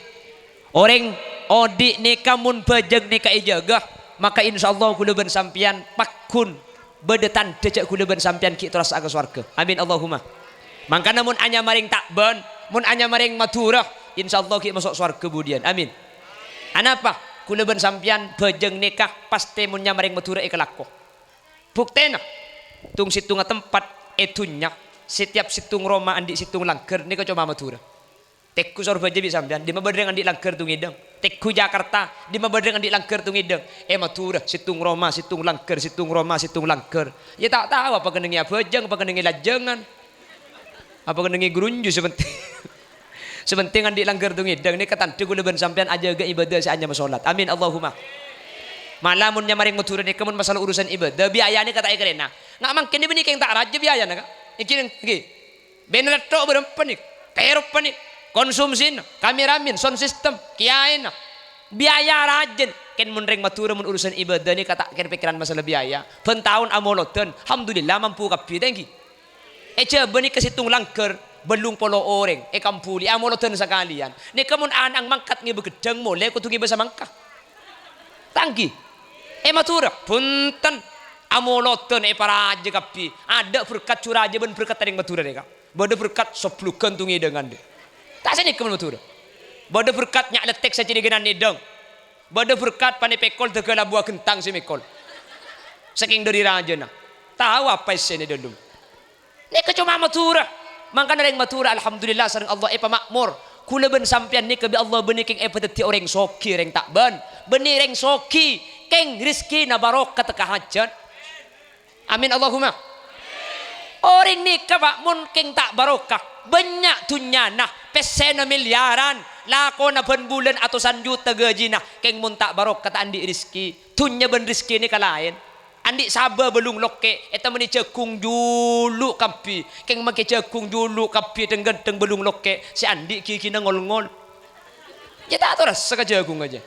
orang odik ni kamun bejeng ni kaijaga maka insyaallah kula ben sampian pakun bedetan dejak kula ben sampian ki terus aga swarga amin Allahumma mangkana mun anya maring takben mun anya maring maturah insyaallah kita masuk surga kemudian amin anapa kula ben sampian bejeng nikah pasti munnya maring matura ikalako buktena tung situng tempat etunya setiap situng Roma andi situng langker nika cuma matura tekku surga jadi sampian di mabadreng andi langker tung ideng tekku Jakarta di mabadreng andi langker tung ideng matura situng Roma situng langker situng Roma situng langker ya tak tahu apa kenengi bejeng apa kenengi lajengan apa kenengi grunju sebentar sepenting andi langgar tungi dan ini katan kula ben sampean aja ga ibadah saanya masolat amin Allahumma malamun nya maring matur ni kemun masalah urusan ibadah biayane kata ikrena ngak mangkin ni keng tak raja biayana kak iki nggih bener tok berempat nih perop nih konsumsi kameramin sound system kiaina biaya rajin ken mun reng matur mun urusan ibadah ni kata ken pikiran masalah biaya ben taun amoloten alhamdulillah mampu kapi thank you coba ni ke situng langgar belum polo orang kampuli amoloten sekalian ni kamun anang mangkat ngi begedang mole kutungi basa mangkah tanggi matura punten amoloten para aja kapi ada berkat curaja ben berkat tading matura deka bade berkat seplukan tungi dengan de tak sini kamun matura bade berkat nyak letek saja dengan nidang bade berkat pane pekol tegala buah kentang si mekol saking dari raja na tahu apa isene dulu ni cuma matura mangka nareng matura alhamdulillah sareng Allah pamakmur kula ben sampean ni kebi Allah beuni keng peteti orang soki reng tak ben beuni reng soki keng rezeki na barokah teka hajat amin Allahumma orang ni ka mun keng tak barokah banyak tunyana pesena miliaran lakona ben bulan atusan juta gajina keng mun tak barokah ta andi rezeki tunya ben rezeki ni kalain andi sabar belum loke eta meni cekung dulu kampi keng make cekung dulu kampi tenggenteng belum loke si andi kiki ngol-ngol ya tak tahu rasa jagung aja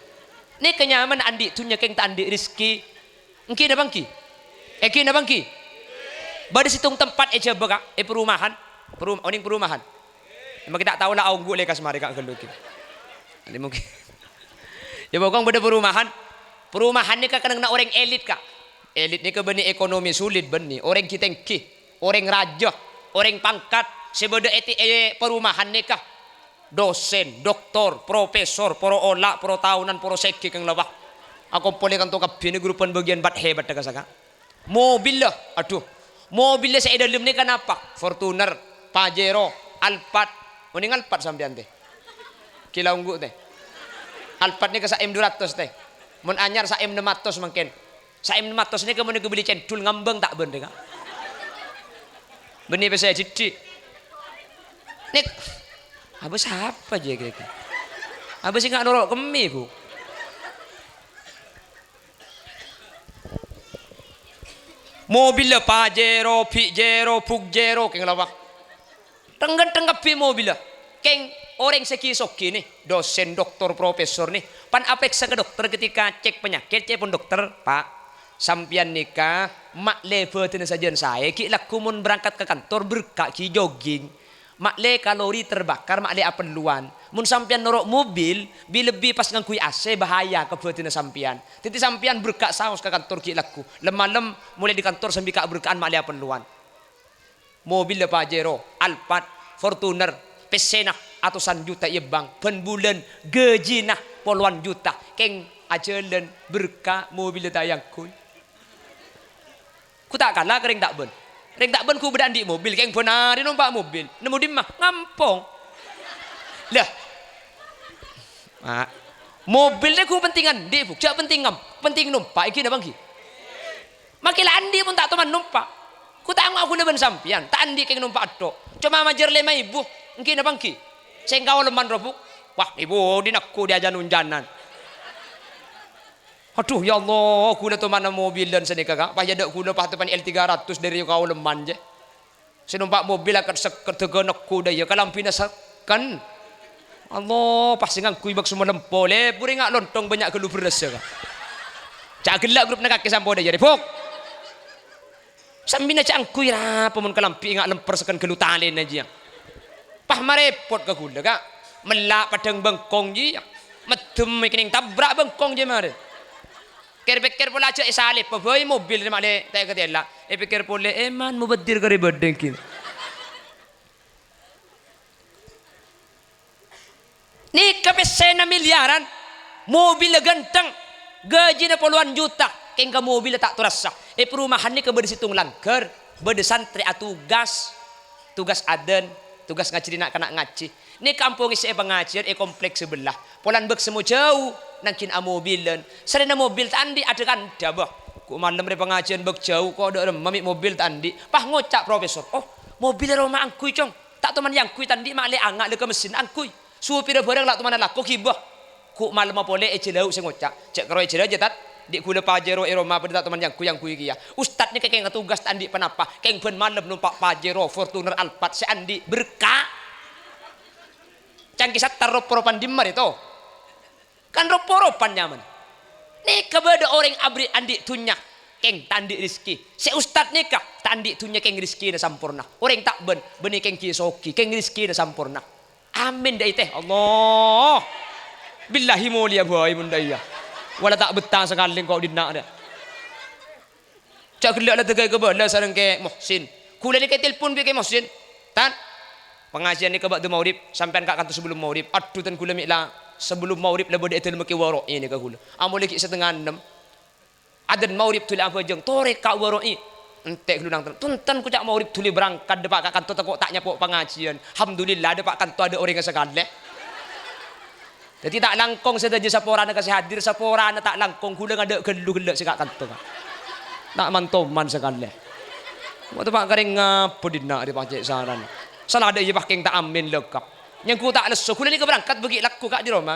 ni kenyaman andi tunya keng tak andi rezeki engki na bangki ki na bangki bade situng tempat coba kak perumahan oning perumahan emang kita tahu lah aunggu lekas mari kak geluki ini mungkin ya bokong bade perumahan ni kak kadang nak orang elit kak elit ni kebeni ekonomi sulit beni orang kitengki orang raja orang pangkat sebeda perumahan ni kah dosen doktor profesor pro ola pro tahunan pro seki kang lawah aku boleh kan tokap bini grupan bagian bat hebat daga saka mobil lah aduh mobilnya saya dalam ni kenapa Fortuner Pajero Alphard mending Alphard sampean teh kilau ungguk teh Alphard ni ka sa M200 teh mun anyar sa M600 mungkin sa M600 ni kemudian beli cendul ngambang tak ben kak benih saya jadi nek abis apa aja kira abis sih nggak norok kemi bu mobil Pajero Pijero Pugjero keng lawak tenggap mobil keng orang sekisoki nih dosen doktor profesor nih pan apeksa ke dokter ketika cek penyakit cek pun dokter pak sampian nikah mak levetin saja saya ki lakumun berangkat ke kantor berkaki jogging mak le kalori terbakar mak le apeluan Mun sampean norok mobil, lebih pas ngangkui AC bahaya ke betina sampean. Titi sampean berkak saus ke kantor ki laku. Lem-lem mulai di kantor sambil kak berkaan mak lia perluan. Mobil le Pajero, Alphard, Fortuner, Pesena atusan juta ya bang. Pen bulan gaji nah puluhan juta. Keng ajalan berkah mobil le tayang kuy. Ku tak kalah kering tak ben. Ring tak ben ku berandi mobil keng benar numpak mobil. Nemu di mah ngampong. Lah, mobilnya ku pentingan dia buk, jak penting ngam, penting numpak iki na bangki. Makilah andi pun tak teman numpak. Ku tak aku neben sampian, tak andi keng numpak tok. Cuma majer lema ibu, engki na bangki. Sing kau leman robuk. Wah, ibu dinakku dia janun-janan. Aduh ya Allah, ku na teman mobil dan seni kakak. Payah dak ku na pahtupan L300 dari kau leman je. Sinumpak mobil akan seket tegenek ku dah ya kalampi na sakan. Allah pasti ngangkui bak semua lempol puri ngak lontong banyak gelu beras ya cak gelak grup nak kaki sampo dah jadi pok sambil cak angkui lah pemun kelampi ngak lemper sekan gelu talen aja pah marepot ke gula kak melak padang bengkong je medem ikining tabrak bengkong je mare pikir pula cak salib boy mobil ni male tak ketela pikir pula man mubadir kare bedeng Ni kapesena miliaran, mobil ganteng, gaji na puluhan juta, kengka mobil tak terasa. Perumahan ni kebede situng langker, bede santri tugas aden, tugas ngaji nak kena ngaji. Ni kampung isi pengajian kompleks sebelah. Polan bek semua jauh, nangkin mobilan. Serena mobil tandi ada kan dabah. Ku malam re pengajian bek jauh, kau ada mami mobil tandi. Pah ngocak profesor, oh mobil rumah angkui cong, tak teman yang kui tandi makle angak le ke mesin angkui. Supir barang lak teman lak kok kibah ku malam apa le ecelau sing ngocak cek karo ecelau jetat di kula Pajero Roma pada teman yang ku iki ya ustad ni keng tugas andi penapa keng ben malam numpak Pajero Fortuner Alphard si andi berkah cangkisat tarop-ropan dimar itu kan rop-ropan nyaman ni kebeda orang abri andi tunyak keng tandi rizki si ustad nikah tandi tunyak keng rizki na sampurna orang tak ben beni keng kisoki keng rizki na sampurna amin dah teh Allah billahi mulia boy bunda iya wala tak betah sekali kau dinak dah cak gelak lah tegak ke bala sareng ke Muhsin kula ni ke telefon ke Muhsin tan pengajian ni ke bak maurib sampean kak kantor sebelum maurib aduh tan kula miklah sebelum maurib lah bode etel meki waro ini ke kula amul lagi setengah 6 adan maurib tu apa jeng tore kak waro entek lu nang tuntan ku cak maurib tuli berangkat depak kak kantor tekok tak nyapok pengajian alhamdulillah depak kantor ada orang yang sekali jadi tak langkong saja saporana kasih hadir saporana tak langkong kula ngada gelu-gelu sekak kantor tak mantoman sekali mau tepak kering ngapo dinak di pacek saran salah ada je paking tak amin lekap yang ku tak lesu kula ni ke berangkat bagi laku kak di Roma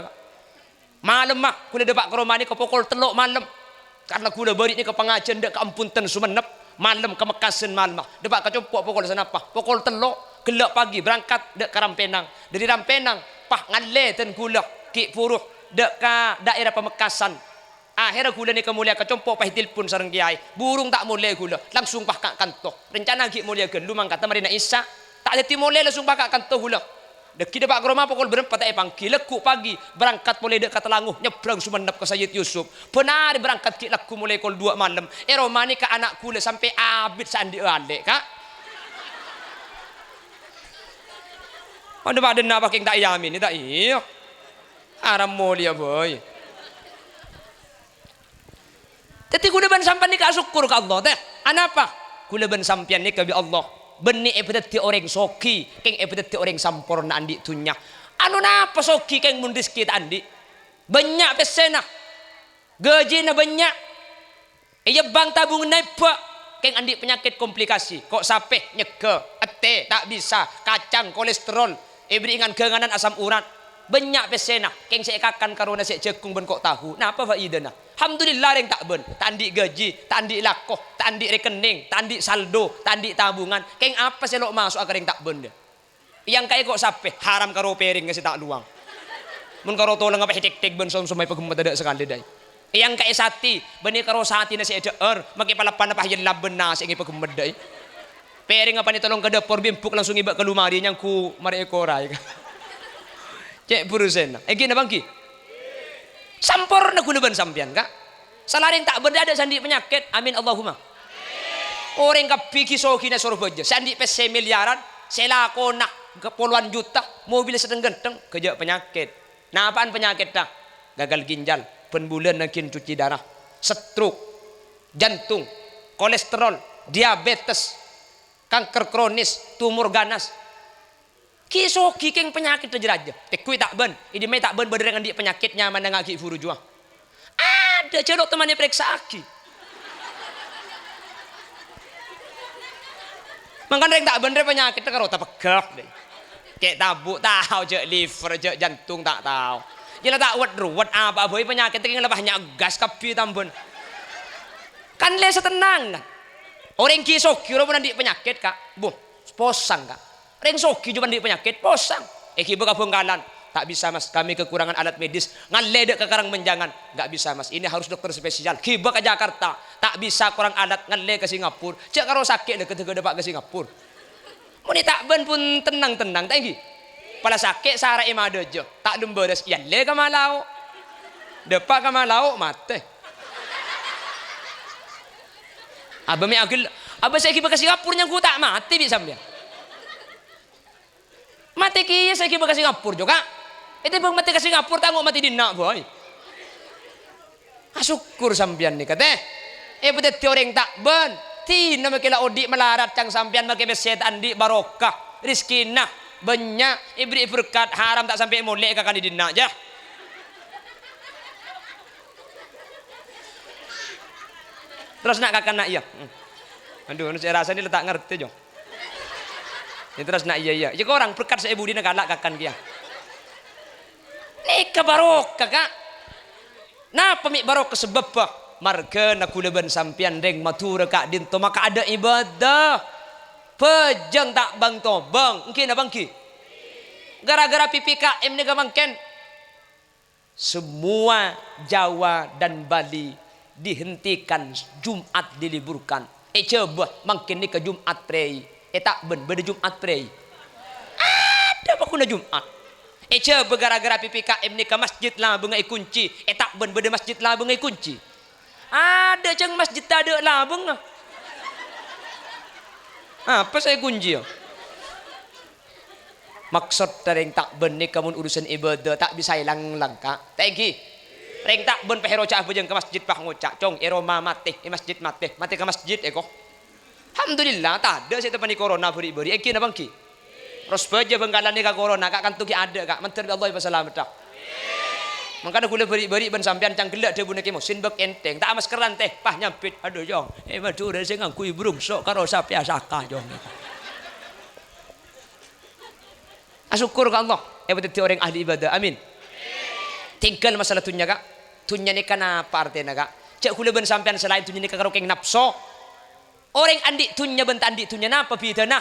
malam mak kula depak ke Roma ni ke pukul 3 malam karena kula beri ni ke pengajian dek ke Ampunten Sumenep malam ke Mekasen malam depak ke Compok pukul sanapa pukul 3 gelak pagi berangkat dek ke Rampenang dari Rampenang pah ngale ten kula ki puruh dek ke daerah Pemekasan akhirnya kula ni ke mulia ke Compok pah telefon sareng kiai burung tak mulai kula langsung pah kak kantor rencana ki mulia gelu mang kata Marina Isa tak ada mulai langsung pah kak kantor kula dek depak ke rumah pukul berempat tak pangki leku pagi berangkat mulai dek kata languh nyebrang Sumenep ke Sayyid Yusuf benar berangkat ki leku mulai kol 2 malam Roma ni ke anak kula sampai abid sandi alik kak ada badan nak pakai tak yamin ni tak iya aram mulia boy tapi kula ban sampan ni ka syukur ke Allah teh anapa kula ban sampian ni ke Allah benih ebedati orang soki keng ebedati orang sampurna andi tunyak anu napa soki keng mundis kita andi banyak pesena gaji na banyak iya bang tabung naik pak keng andi penyakit komplikasi kok sape nyeke ete tak bisa kacang kolesterol ibri ingan kenganan asam urat banyak pesena keng seekakan karuna sek jekung ben kok tahu napa faidana alhamdulillah yang tak ben tak andi gaji tak andi lakoh tak andi rekening tak andi saldo tak andi tabungan keng apa selok masuk agar yang tak ben dia yang kaya kok sape haram karo pering kasi tak luang mun karo tolong apa hektik ben som-somai pagemet ada sekali dai yang kaya sati beni karo sati na si edeer maki palapan apa yan laben na si pagemet dai pering apa ni tolong ke dapur bimpuk langsung ibak ke lumari nyang ku mari ekorai Cek burusen. Gini bangki. Sampurna guna ben sampian kak. Salaring tak berdada sandi penyakit. Amin Allahumma. Orang kapiki sokina suruh beja. Sandi pes miliaran. Selako nak ke puluhan juta. Mobil sedang genteng. Kerja penyakit. Nah apaan penyakit dah? Gagal ginjal. Penbulan makin cuci darah. Stroke. Jantung. Kolesterol. Diabetes. Kanker kronis. Tumor ganas. Kisah kikeng penyakit terjeraja. Tekui tak ben. Ini mai tak ben berdengan di penyakitnya mana ngaki furu jua. Ada cerok temannya periksa aki. Makanya yang tak bener penyakit karo tak pegah deh. Kayak tabuk tahu je liver je jantung tak tahu. Jela tak ruwet apa boy penyakit yang lepasnya gas kapi tambun. Kan lesa tenang kan. Orang kisah kira pun di penyakit kak. Buh, posang kak. Reng soki cuma di penyakit posang. Kiba ke Bengkalan tak bisa mas, kami kekurangan alat medis. Ngaledek ke Karangmenjangan nggak bisa mas. Ini harus dokter spesial. Kiba ke Jakarta tak bisa kurang alat ngale ke Singapura. Cek karo sakit deket depak ke Singapura. Muni tak ben pun tenang-tenang tinggi. Pala sakit sara imade jo. Tak demberes ya le ke Malau. Depak ke Malau mate. Abah mi agil, abah saya kiba ke Singapura yang ku tak mati bisa sampean. Mati kia saya kiba ke Singapura juga. Itu bang mati ke Singapura tangguh mati di nak boy. Syukur sampean nih kata. Betul orang tak ben. Tina makila odik melarat cang sampean makai beset andi barokah. Rizkina banyak ibri berkat haram tak sampai molek kakak di nak jah. Terus nak kakak nak iya. Aduh, saya rasa ini letak ngerti jo. Ini terus nak iya. Jika orang berkat saya budi nak galak kakan dia. Nikah barokah kak. Napa mi barokah sebab apa? Marga nak kuleban sampian reng matura kak dinto maka ada ibadah. Pejang tak bang to bang. Mungkin abang ki. Gara-gara PPKM ni gamang ken. Semua Jawa dan Bali dihentikan, Jumat diliburkan. Coba makin ni ke Jumat prei. Tak ben beda Jumat prei. Ada apa kuna Jumat? Coba gara-gara PPKM ni ke masjid lah bengai kunci. Tak ben beda masjid lah bengai kunci. Ada ceng masjid tak ada lah beng. Apa saya kunci ya? Maksud tereng tak ben ni kamun urusan ibadah tak bisa hilang langka. Thank you. Reng tak ben pehero cah bejeng ke masjid pah ngocak cong eroma mati masjid mati ke masjid eko. Alhamdulillah tak ada saya temani corona beri-beri. Eki na bangki. Terus baja Bengkalan ni ka corona kak kan tuki ada kak. Menteri Allah wassalam dah. Makanya gula beri-beri ben sampean cang gelak dia buneke mosin bek enteng. Tak maskeran teh pah nyampit. Aduh jong. Madu saya ngangkui burung sok karo sapi asaka jong. Asyukur ke Allah. Betul orang ahli ibadah. Amin. Tinggal masalah tunya kak. Tunya ni kenapa artinya kak? Cak gula ben sampean selain tunya ni kak karo keng napso. Orang andi tunya ben andi tunya napa bidana?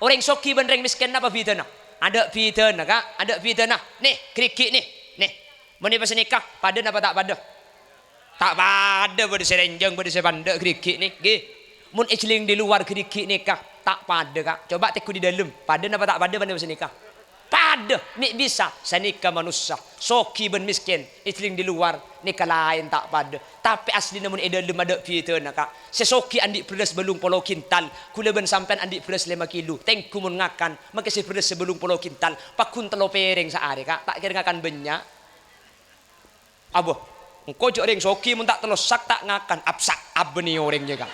Orang soki ben reng miskin napa bidana? Ada bidana kak? Ada bidana. Nih kerikik nih. Nih. Meni pas nikah pada apa tak pada? Tak pada pada serenjang pada sepanda kerikik nih. Ge. Mun ijling di luar kerikik nikah tak pada kak. Coba teku di dalam. Pada apa tak pada pas nikah? Pada mi bisa sanika manusia soki ben miskin ijling di luar nikah lain tak pada tapi asli namun dalam ada fitna kak sesoki andi beras belum polo kintal kula ben sampean andi beras 5 kilo tengku mun ngakan maka beras sebelum polo kintal pakun telo pereng sehari kak tak kira ngakan banyak aboh engko jok ring soki mun tak telo sak tak ngakan absak abeni orangnya kak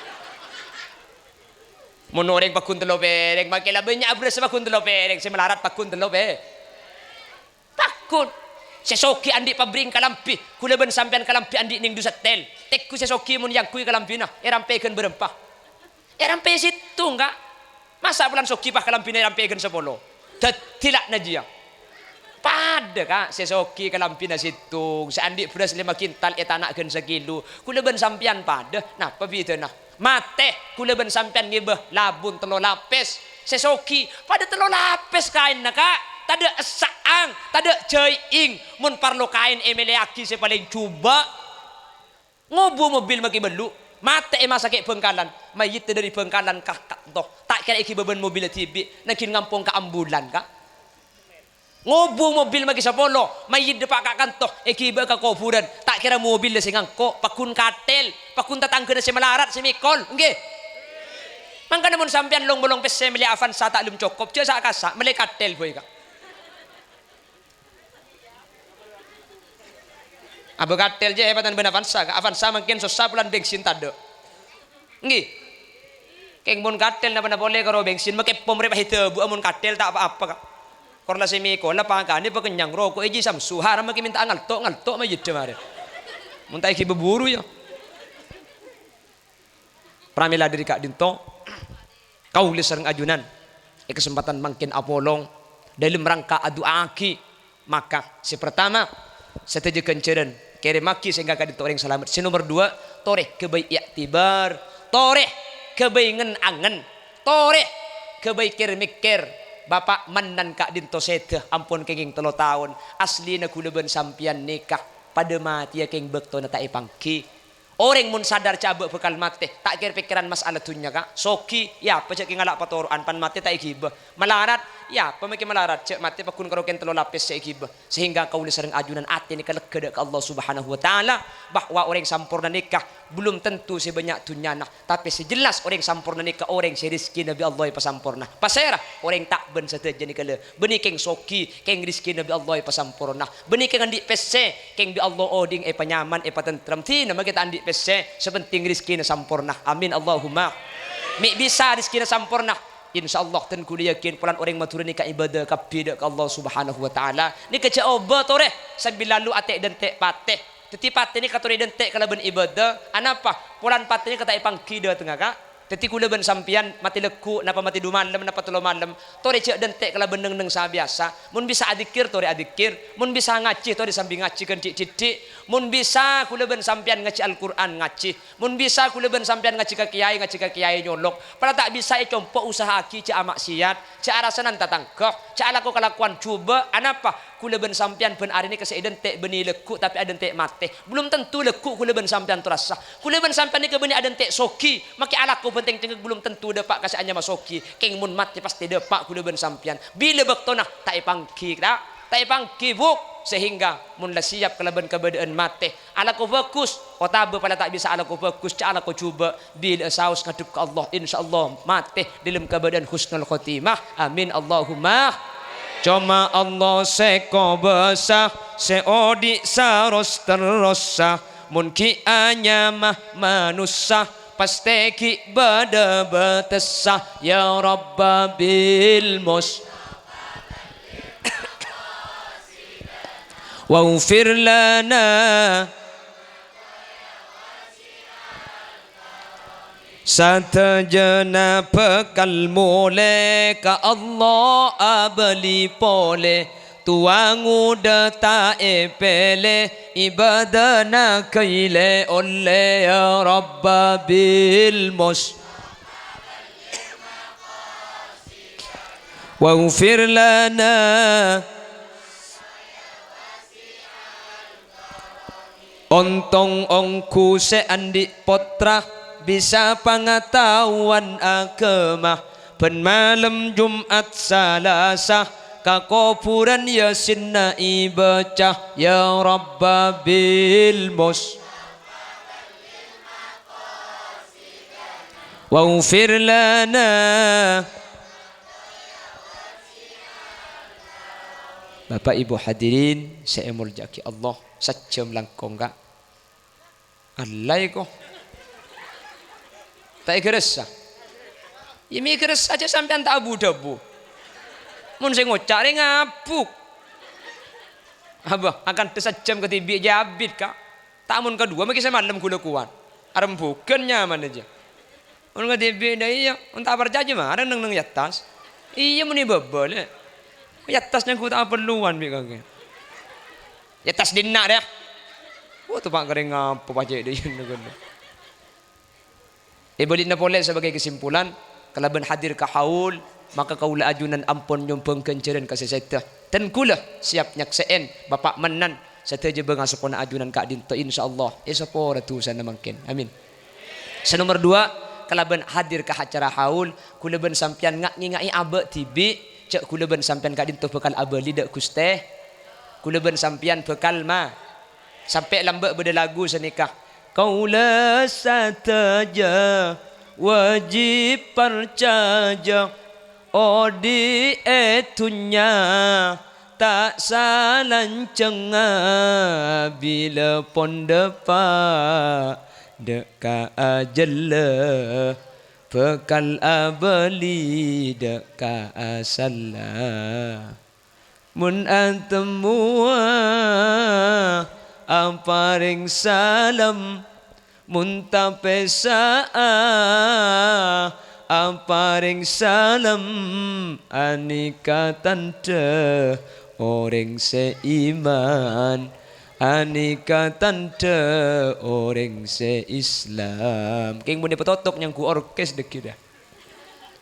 monoreng pakun telo pereng makila banyak beras pakun telo pereng si melarat pakun telo pereng pakun sesoki andi pabring kalampi kula ben sampean kalampi andi ning dusatel tekku sesoki mun yang kui kalampi na erampeken berempah erampe situ enggak masa bulan soki pah kalampi na erampeken sepolo tilak najia pada kak sesoki kalampi na situ seandi beras 5 kintal etanakeun 1 kilo kula ben sampean pada napa bitena mate kula ben sampean ngibeh labun 3 lapis sesoki pada 3 lapis kain na kak tada saang tada jaiing mun parlo kain emeleaki se paling coba ngobo mobil maki belu mate masake Bengkalan mayit dari Bengkalan kakak toh tak kira iki beban mobil tibi nakin ngampung ka ambulan kak Ngobo mobil magi sapolo, mayid depak kak kantoh, ekiba ka kuburan. Tak kira mobil le sing angko, pakun katel, pakun tatangga na si melarat si mikol, nggih. Mangka namun sampean long bolong pesse meli Avanza tak lum cukup, cia sak kasa, meli katel boy ka. Aba katel je hebatan ben Avanza, Avanza mungkin susah bulan bensin tado. Nggih. Keng mun katel na boleh karo bensin make pomre pahite bu amun katel tak apa-apa ka. Korla si Miko, lapangkani pa kenyang rokok eji samsu haram maki minta ngaltok ma yit mare. Mun ta iki beburu ya. Pramila diri kak dinto kau sareng ajunan kesempatan mangkin apolong dalam rangka adu aki maka si pertama setuju kenceren kere maki sehingga kak dinto orang selamat. Si nomor dua toreh kebaik iktibar, toreh kebaik angen, toreh kebaik mikir. Bapak menan kak dinto sete ampun kenging 3 tahun asli na kulaban sampian nikah pada mati ya keng bekto na tae pangki orang mun sadar cabak bekal mati tak kira pikiran masalah dunya kak soki ya apa cek ngalak patoruan pan mati tak ikiba melarat ya pemikir melarat cek mati pakun karo ken 3 lapis cek ikiba sehingga kau sering ajunan ati ni kelega ke Allah Subhanahu wa taala bahwa orang sampurna nikah belum tentu sebanyak dunyana tapi sejelas orang sampurna nikah orang si rizki Nabi Allah pasampurna pasera orang tak ben sateja ni kala beni keng soki keng rizki Nabi Allah pasampurna beni keng andi pesse keng bi Allah oding panyaman patentram tina magi ta andi pesse sepenting rizki na sampurna amin Allahumma mi bisa rizki na sampurna insyaallah ten kudu yakin pulan orang matur nikah ibadah kabida ke Allah Subhanahu wa taala ni kecoba tore sambil lalu atek dan tek pateh teti pati ni katore dentek kala ben ibadah anapa pulan pati ni kata ipang kida tengah kak teti kula ben sampian mati leku napa mati 2 malam napa 3 malam tore cek dentek kala ben neng sa biasa mun bisa adikir tore adikir mun bisa ngaji tore sambil ngaji kan dik mun bisa kula ben sampian ngaji Al-Qur'an ngaji mun bisa kula ben sampian ngaji ka kiai nyolok pada tak bisa compo usaha ki cek maksiat cek arasanan tatangkah cek laku kelakuan coba anapa kula ben sampian ben ari ni keseiden tek beni leku tapi ada tek mate belum tentu leku kula ben sampian terasa kula ben sampian ni ke beni ada tek soki maki alaku penting cengek belum tentu dapat kasih anya masoki keng mun mati pasti dapat kula ben sampian bila bektona tak pangki tak pangki buk sehingga mun la siap kelaban keberadaan mate alaku fokus otabe pada tak bisa alaku fokus cak alaku cuba bila saus ngadep ke Allah insyaallah mate dalam keberadaan husnul khotimah amin Allahumma cuma Allah seko besah seodi saros terosah mun ki anya mah manusia pasti ki bada betesah ya Rabba bil mus waghfir lana satajana pekal mole ka Allah abli pole tuangu data epele ibadana kaile olle ya Rabba bil mus waghfir lana ontong ongku seandi potra bisa pengetahuan agama ben malam Jumat Salasa kakuburan Yasin baca ya Rabba bil mus waghfir lana Bapak Ibu hadirin saya muljaki Allah sejam langkong kak alay ko tak ikhlas ya mi ikhlas aja sampean tak abu-dabu mun saya ngocak ngabuk abah akan sejam ketibi jabit kak tak mun kedua mungkin saya malam gula kuat arem bukan nyaman aja mun ketibi dah iya entah percaya mah ada neng yatas iya muni bebel yatasnya ku tak perluan bi kakek yatas dinnak dah wah tu pak kering apa pajak dia yang boleh napoleh sebagai kesimpulan kalau ben hadir ke haul maka kaulah ajunan ampun nyumpeng kenceran kasih setah dan kula siap nyakseen bapak menan seteja bengasukona ajunan kak dinto insyaallah esapora tu sana mungkin amin senomor 2 kalau ben hadir ke acara haul kula ben sampian ngak ngai abe tibi cek kula ben sampean kak dintuh bekal abeli dak Gusti. Kula ben sampean bekal ma. Sampai lambat beda lagu senikah. Kaula sataja wajib percaya odi etunya tak salancenga bila pondepa deka ajalla bekal abeli deka asalla mun antemua amparing salam muntapesa amparing salam anika tante orang seiman anika tante orang seislam keng bune petotok yang ku orkes dekida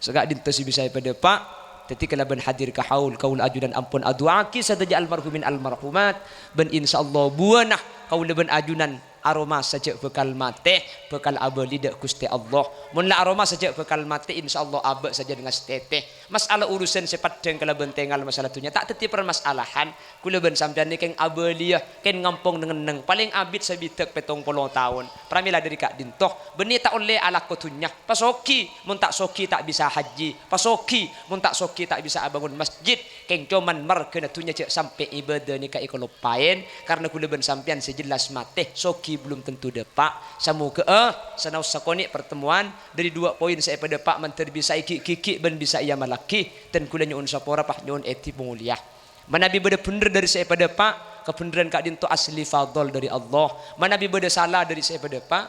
segak dintesi bisa pada pak ketika ben hadir ke haul kaul ajudan ampun aduaki sadaja almarhumin almarhumat ben insyaallah buanah kaul ben ajunan aroma saja bekal mate bekal abeli dak Gusti Allah mun la aroma saja bekal mate insyaallah abek saja dengan teteh masalah urusan sepadang kala bentengal masalah tunya tak teti permasalahan kula ben sampean keng abeli ken ngampung dengan neng paling abid sabitek 70 tahun pramila dari kak dintoh beni tak oleh ala kotunya pasoki mun tak soki tak bisa haji pasoki mun tak soki tak bisa bangun masjid keng cuman mar kena tunya cek sampai ibadah ni ka ikolopain karena kula ben sampean sejelas mate soki belum tentu depak samu ke sanau sakoni pertemuan dari 2 poin saya pada pak manter bisa kiki ben bisa ia malaki dan kula nyuun sapora pah nyuun eti penguliah manabi beda bener dari saya pada pak kebenaran kak dinto asli fadol dari Allah manabi beda salah dari saya pada pak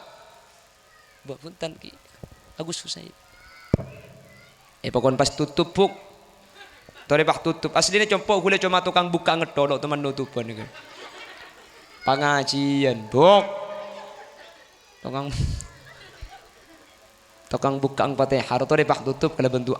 buat punten ki Agus Husain pokon pas tutup puk tore pak tutup aslinya compok kula cuma tukang buka ngedolok teman nutupan kan pengajian bok tukang buka ang Fatihah tore pak tutup kala bentuk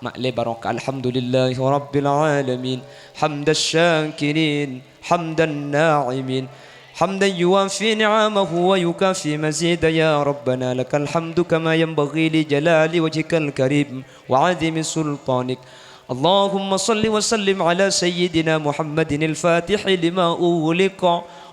makle barokah alhamdulillahi rabbil alamin hamdas syakirin hamdan na'imin hamdan yuwafi ni'amahu wa yukafi mazida ya rabbana lakal hamdu kama yanbaghi li jalali wajhikal karim wa 'azimi sultanik اللهم صل وسلم على سيدنا محمد الفاتح لما أغلق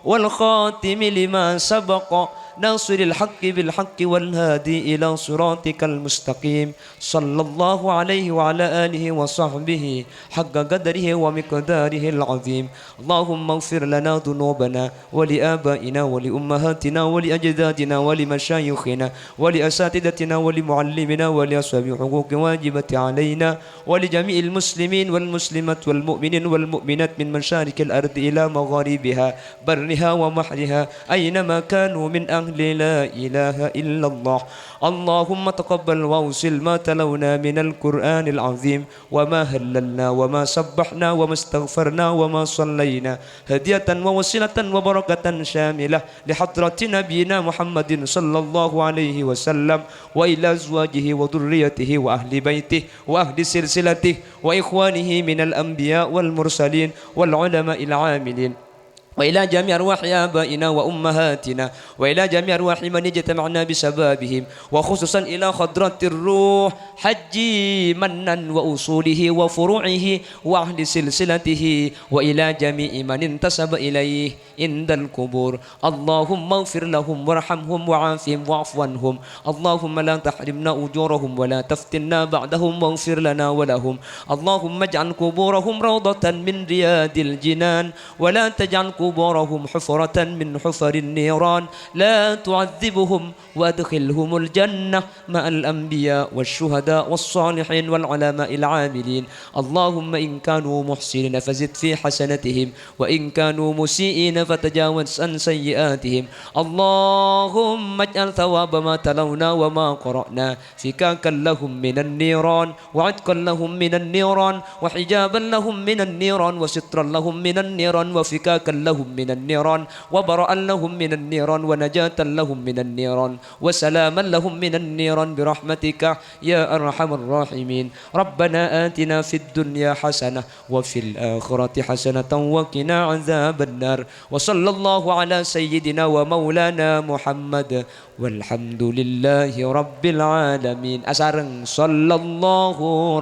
والخاتم لما سبق ناصر الحق بالحق والهادي إلى صراطك المستقيم صلى الله عليه وعلى آله وصحبه حق قدره ومقداره العظيم اللهم اغفر لنا ذنوبنا ولآبائنا ولأمهاتنا ولأجدادنا ولمشايخنا ولأساتذتنا ولمعلمنا ولأصحاب حقوق واجبة علينا ولجميع المسلمين والمسلمات والمؤمنين والمؤمنات من مشارق الأرض إلى مغاربها برها وبحرها أينما كانوا من أهل لا إله إلا الله اللهم تقبل واوصل ما تلونا من القرآن العظيم وما هللنا وما سبحنا وما استغفرنا وما صلينا هدية ووسيلة وبركة شاملة لحضرة نبينا محمد صلى الله عليه وسلم وإلى أزواجه وذريته وأهل بيته وأهل سلسلته وإخوانه من الأنبياء والمرسلين والعلماء العاملين وإلى جميع أرواح آبائنا وأمهاتنا وإلى جميع أرواح من اجتمعنا بسبابهم وخصوصا إلى خضرة الروح حجي منا وأصوله وفروعه وأهل سلسلته وإلى جميع من انتسب إليه عند القبور اللهم اغفر لهم وارحمهم وعافهم واعف عنهم اللهم لا تحرمنا أجورهم ولا تفتنا بعدهم واغفر لنا ولهم اللهم اجعل قبورهم روضة من رياض الجنان ولا تجعل قبورهم حفرة من حفر النيران لا تعذبهم وادخلهم الجنة مع الأنبياء والشهداء والصالحين والعلماء العاملين اللهم إن كانوا محسنين فزد في حسنتهم وإن كانوا مسيئين فتجاوز عن سيئاتهم اللهم اجعل ثواب ما تلونا وما قرأنا فكاكا لهم من النيران وعتقا لهم من النيران وحجابا لهم من النيران وسترا لهم من النيران وفكاكا لهم من النيران وبرأ لهم من النيران ونجاة لهم من النيران وسلاما لهم من النيران برحمتك يا أرحم الراحمين ربنا آتنا في الدنيا حسنة وفي الآخرة حسنة وقنا عذاب النار وصلى الله على سيدنا ومولانا محمد والحمد لله رب العالمين أسرن صلى الله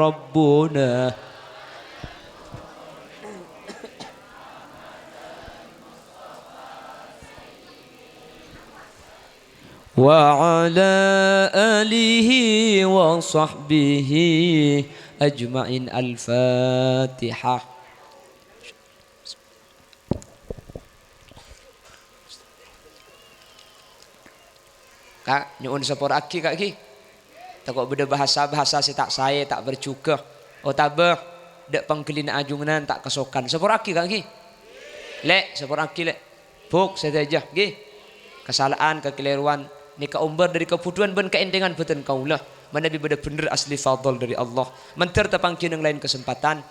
ربنا وعلى آله وصحبه أجمعين. الفاتحة. Kak, nyuun sepor aki kak ki. Takut beda bahasa si tak saya tak bercuka. Oh tabah, dak pangkelina ajungan tak kesokan. Sepor aki kak ki. Lek, sepor aki lek. Buk saja ki. Kesalahan, kekeliruan, ni umbar dari keputuan ben keendengan beten kaulah. Mana beda bener asli fadl dari Allah. Menter tapangkin yang lain kesempatan.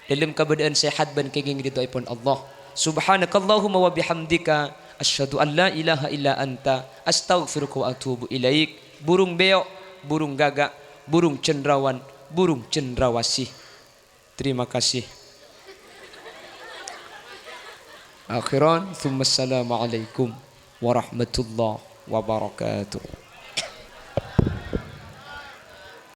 Dalam keadaan sehat ben kenging ridhoipun Allah. Subhanakallahumma wa bihamdika asyhadu an la ilaha illa anta astaghfiruka wa atubu ilaik. Burung beok, burung gagak, burung cendrawan, burung cendrawasih. Terima kasih. Akhiran, thumma assalamu alaikum warahmatullahi wabarakatuh.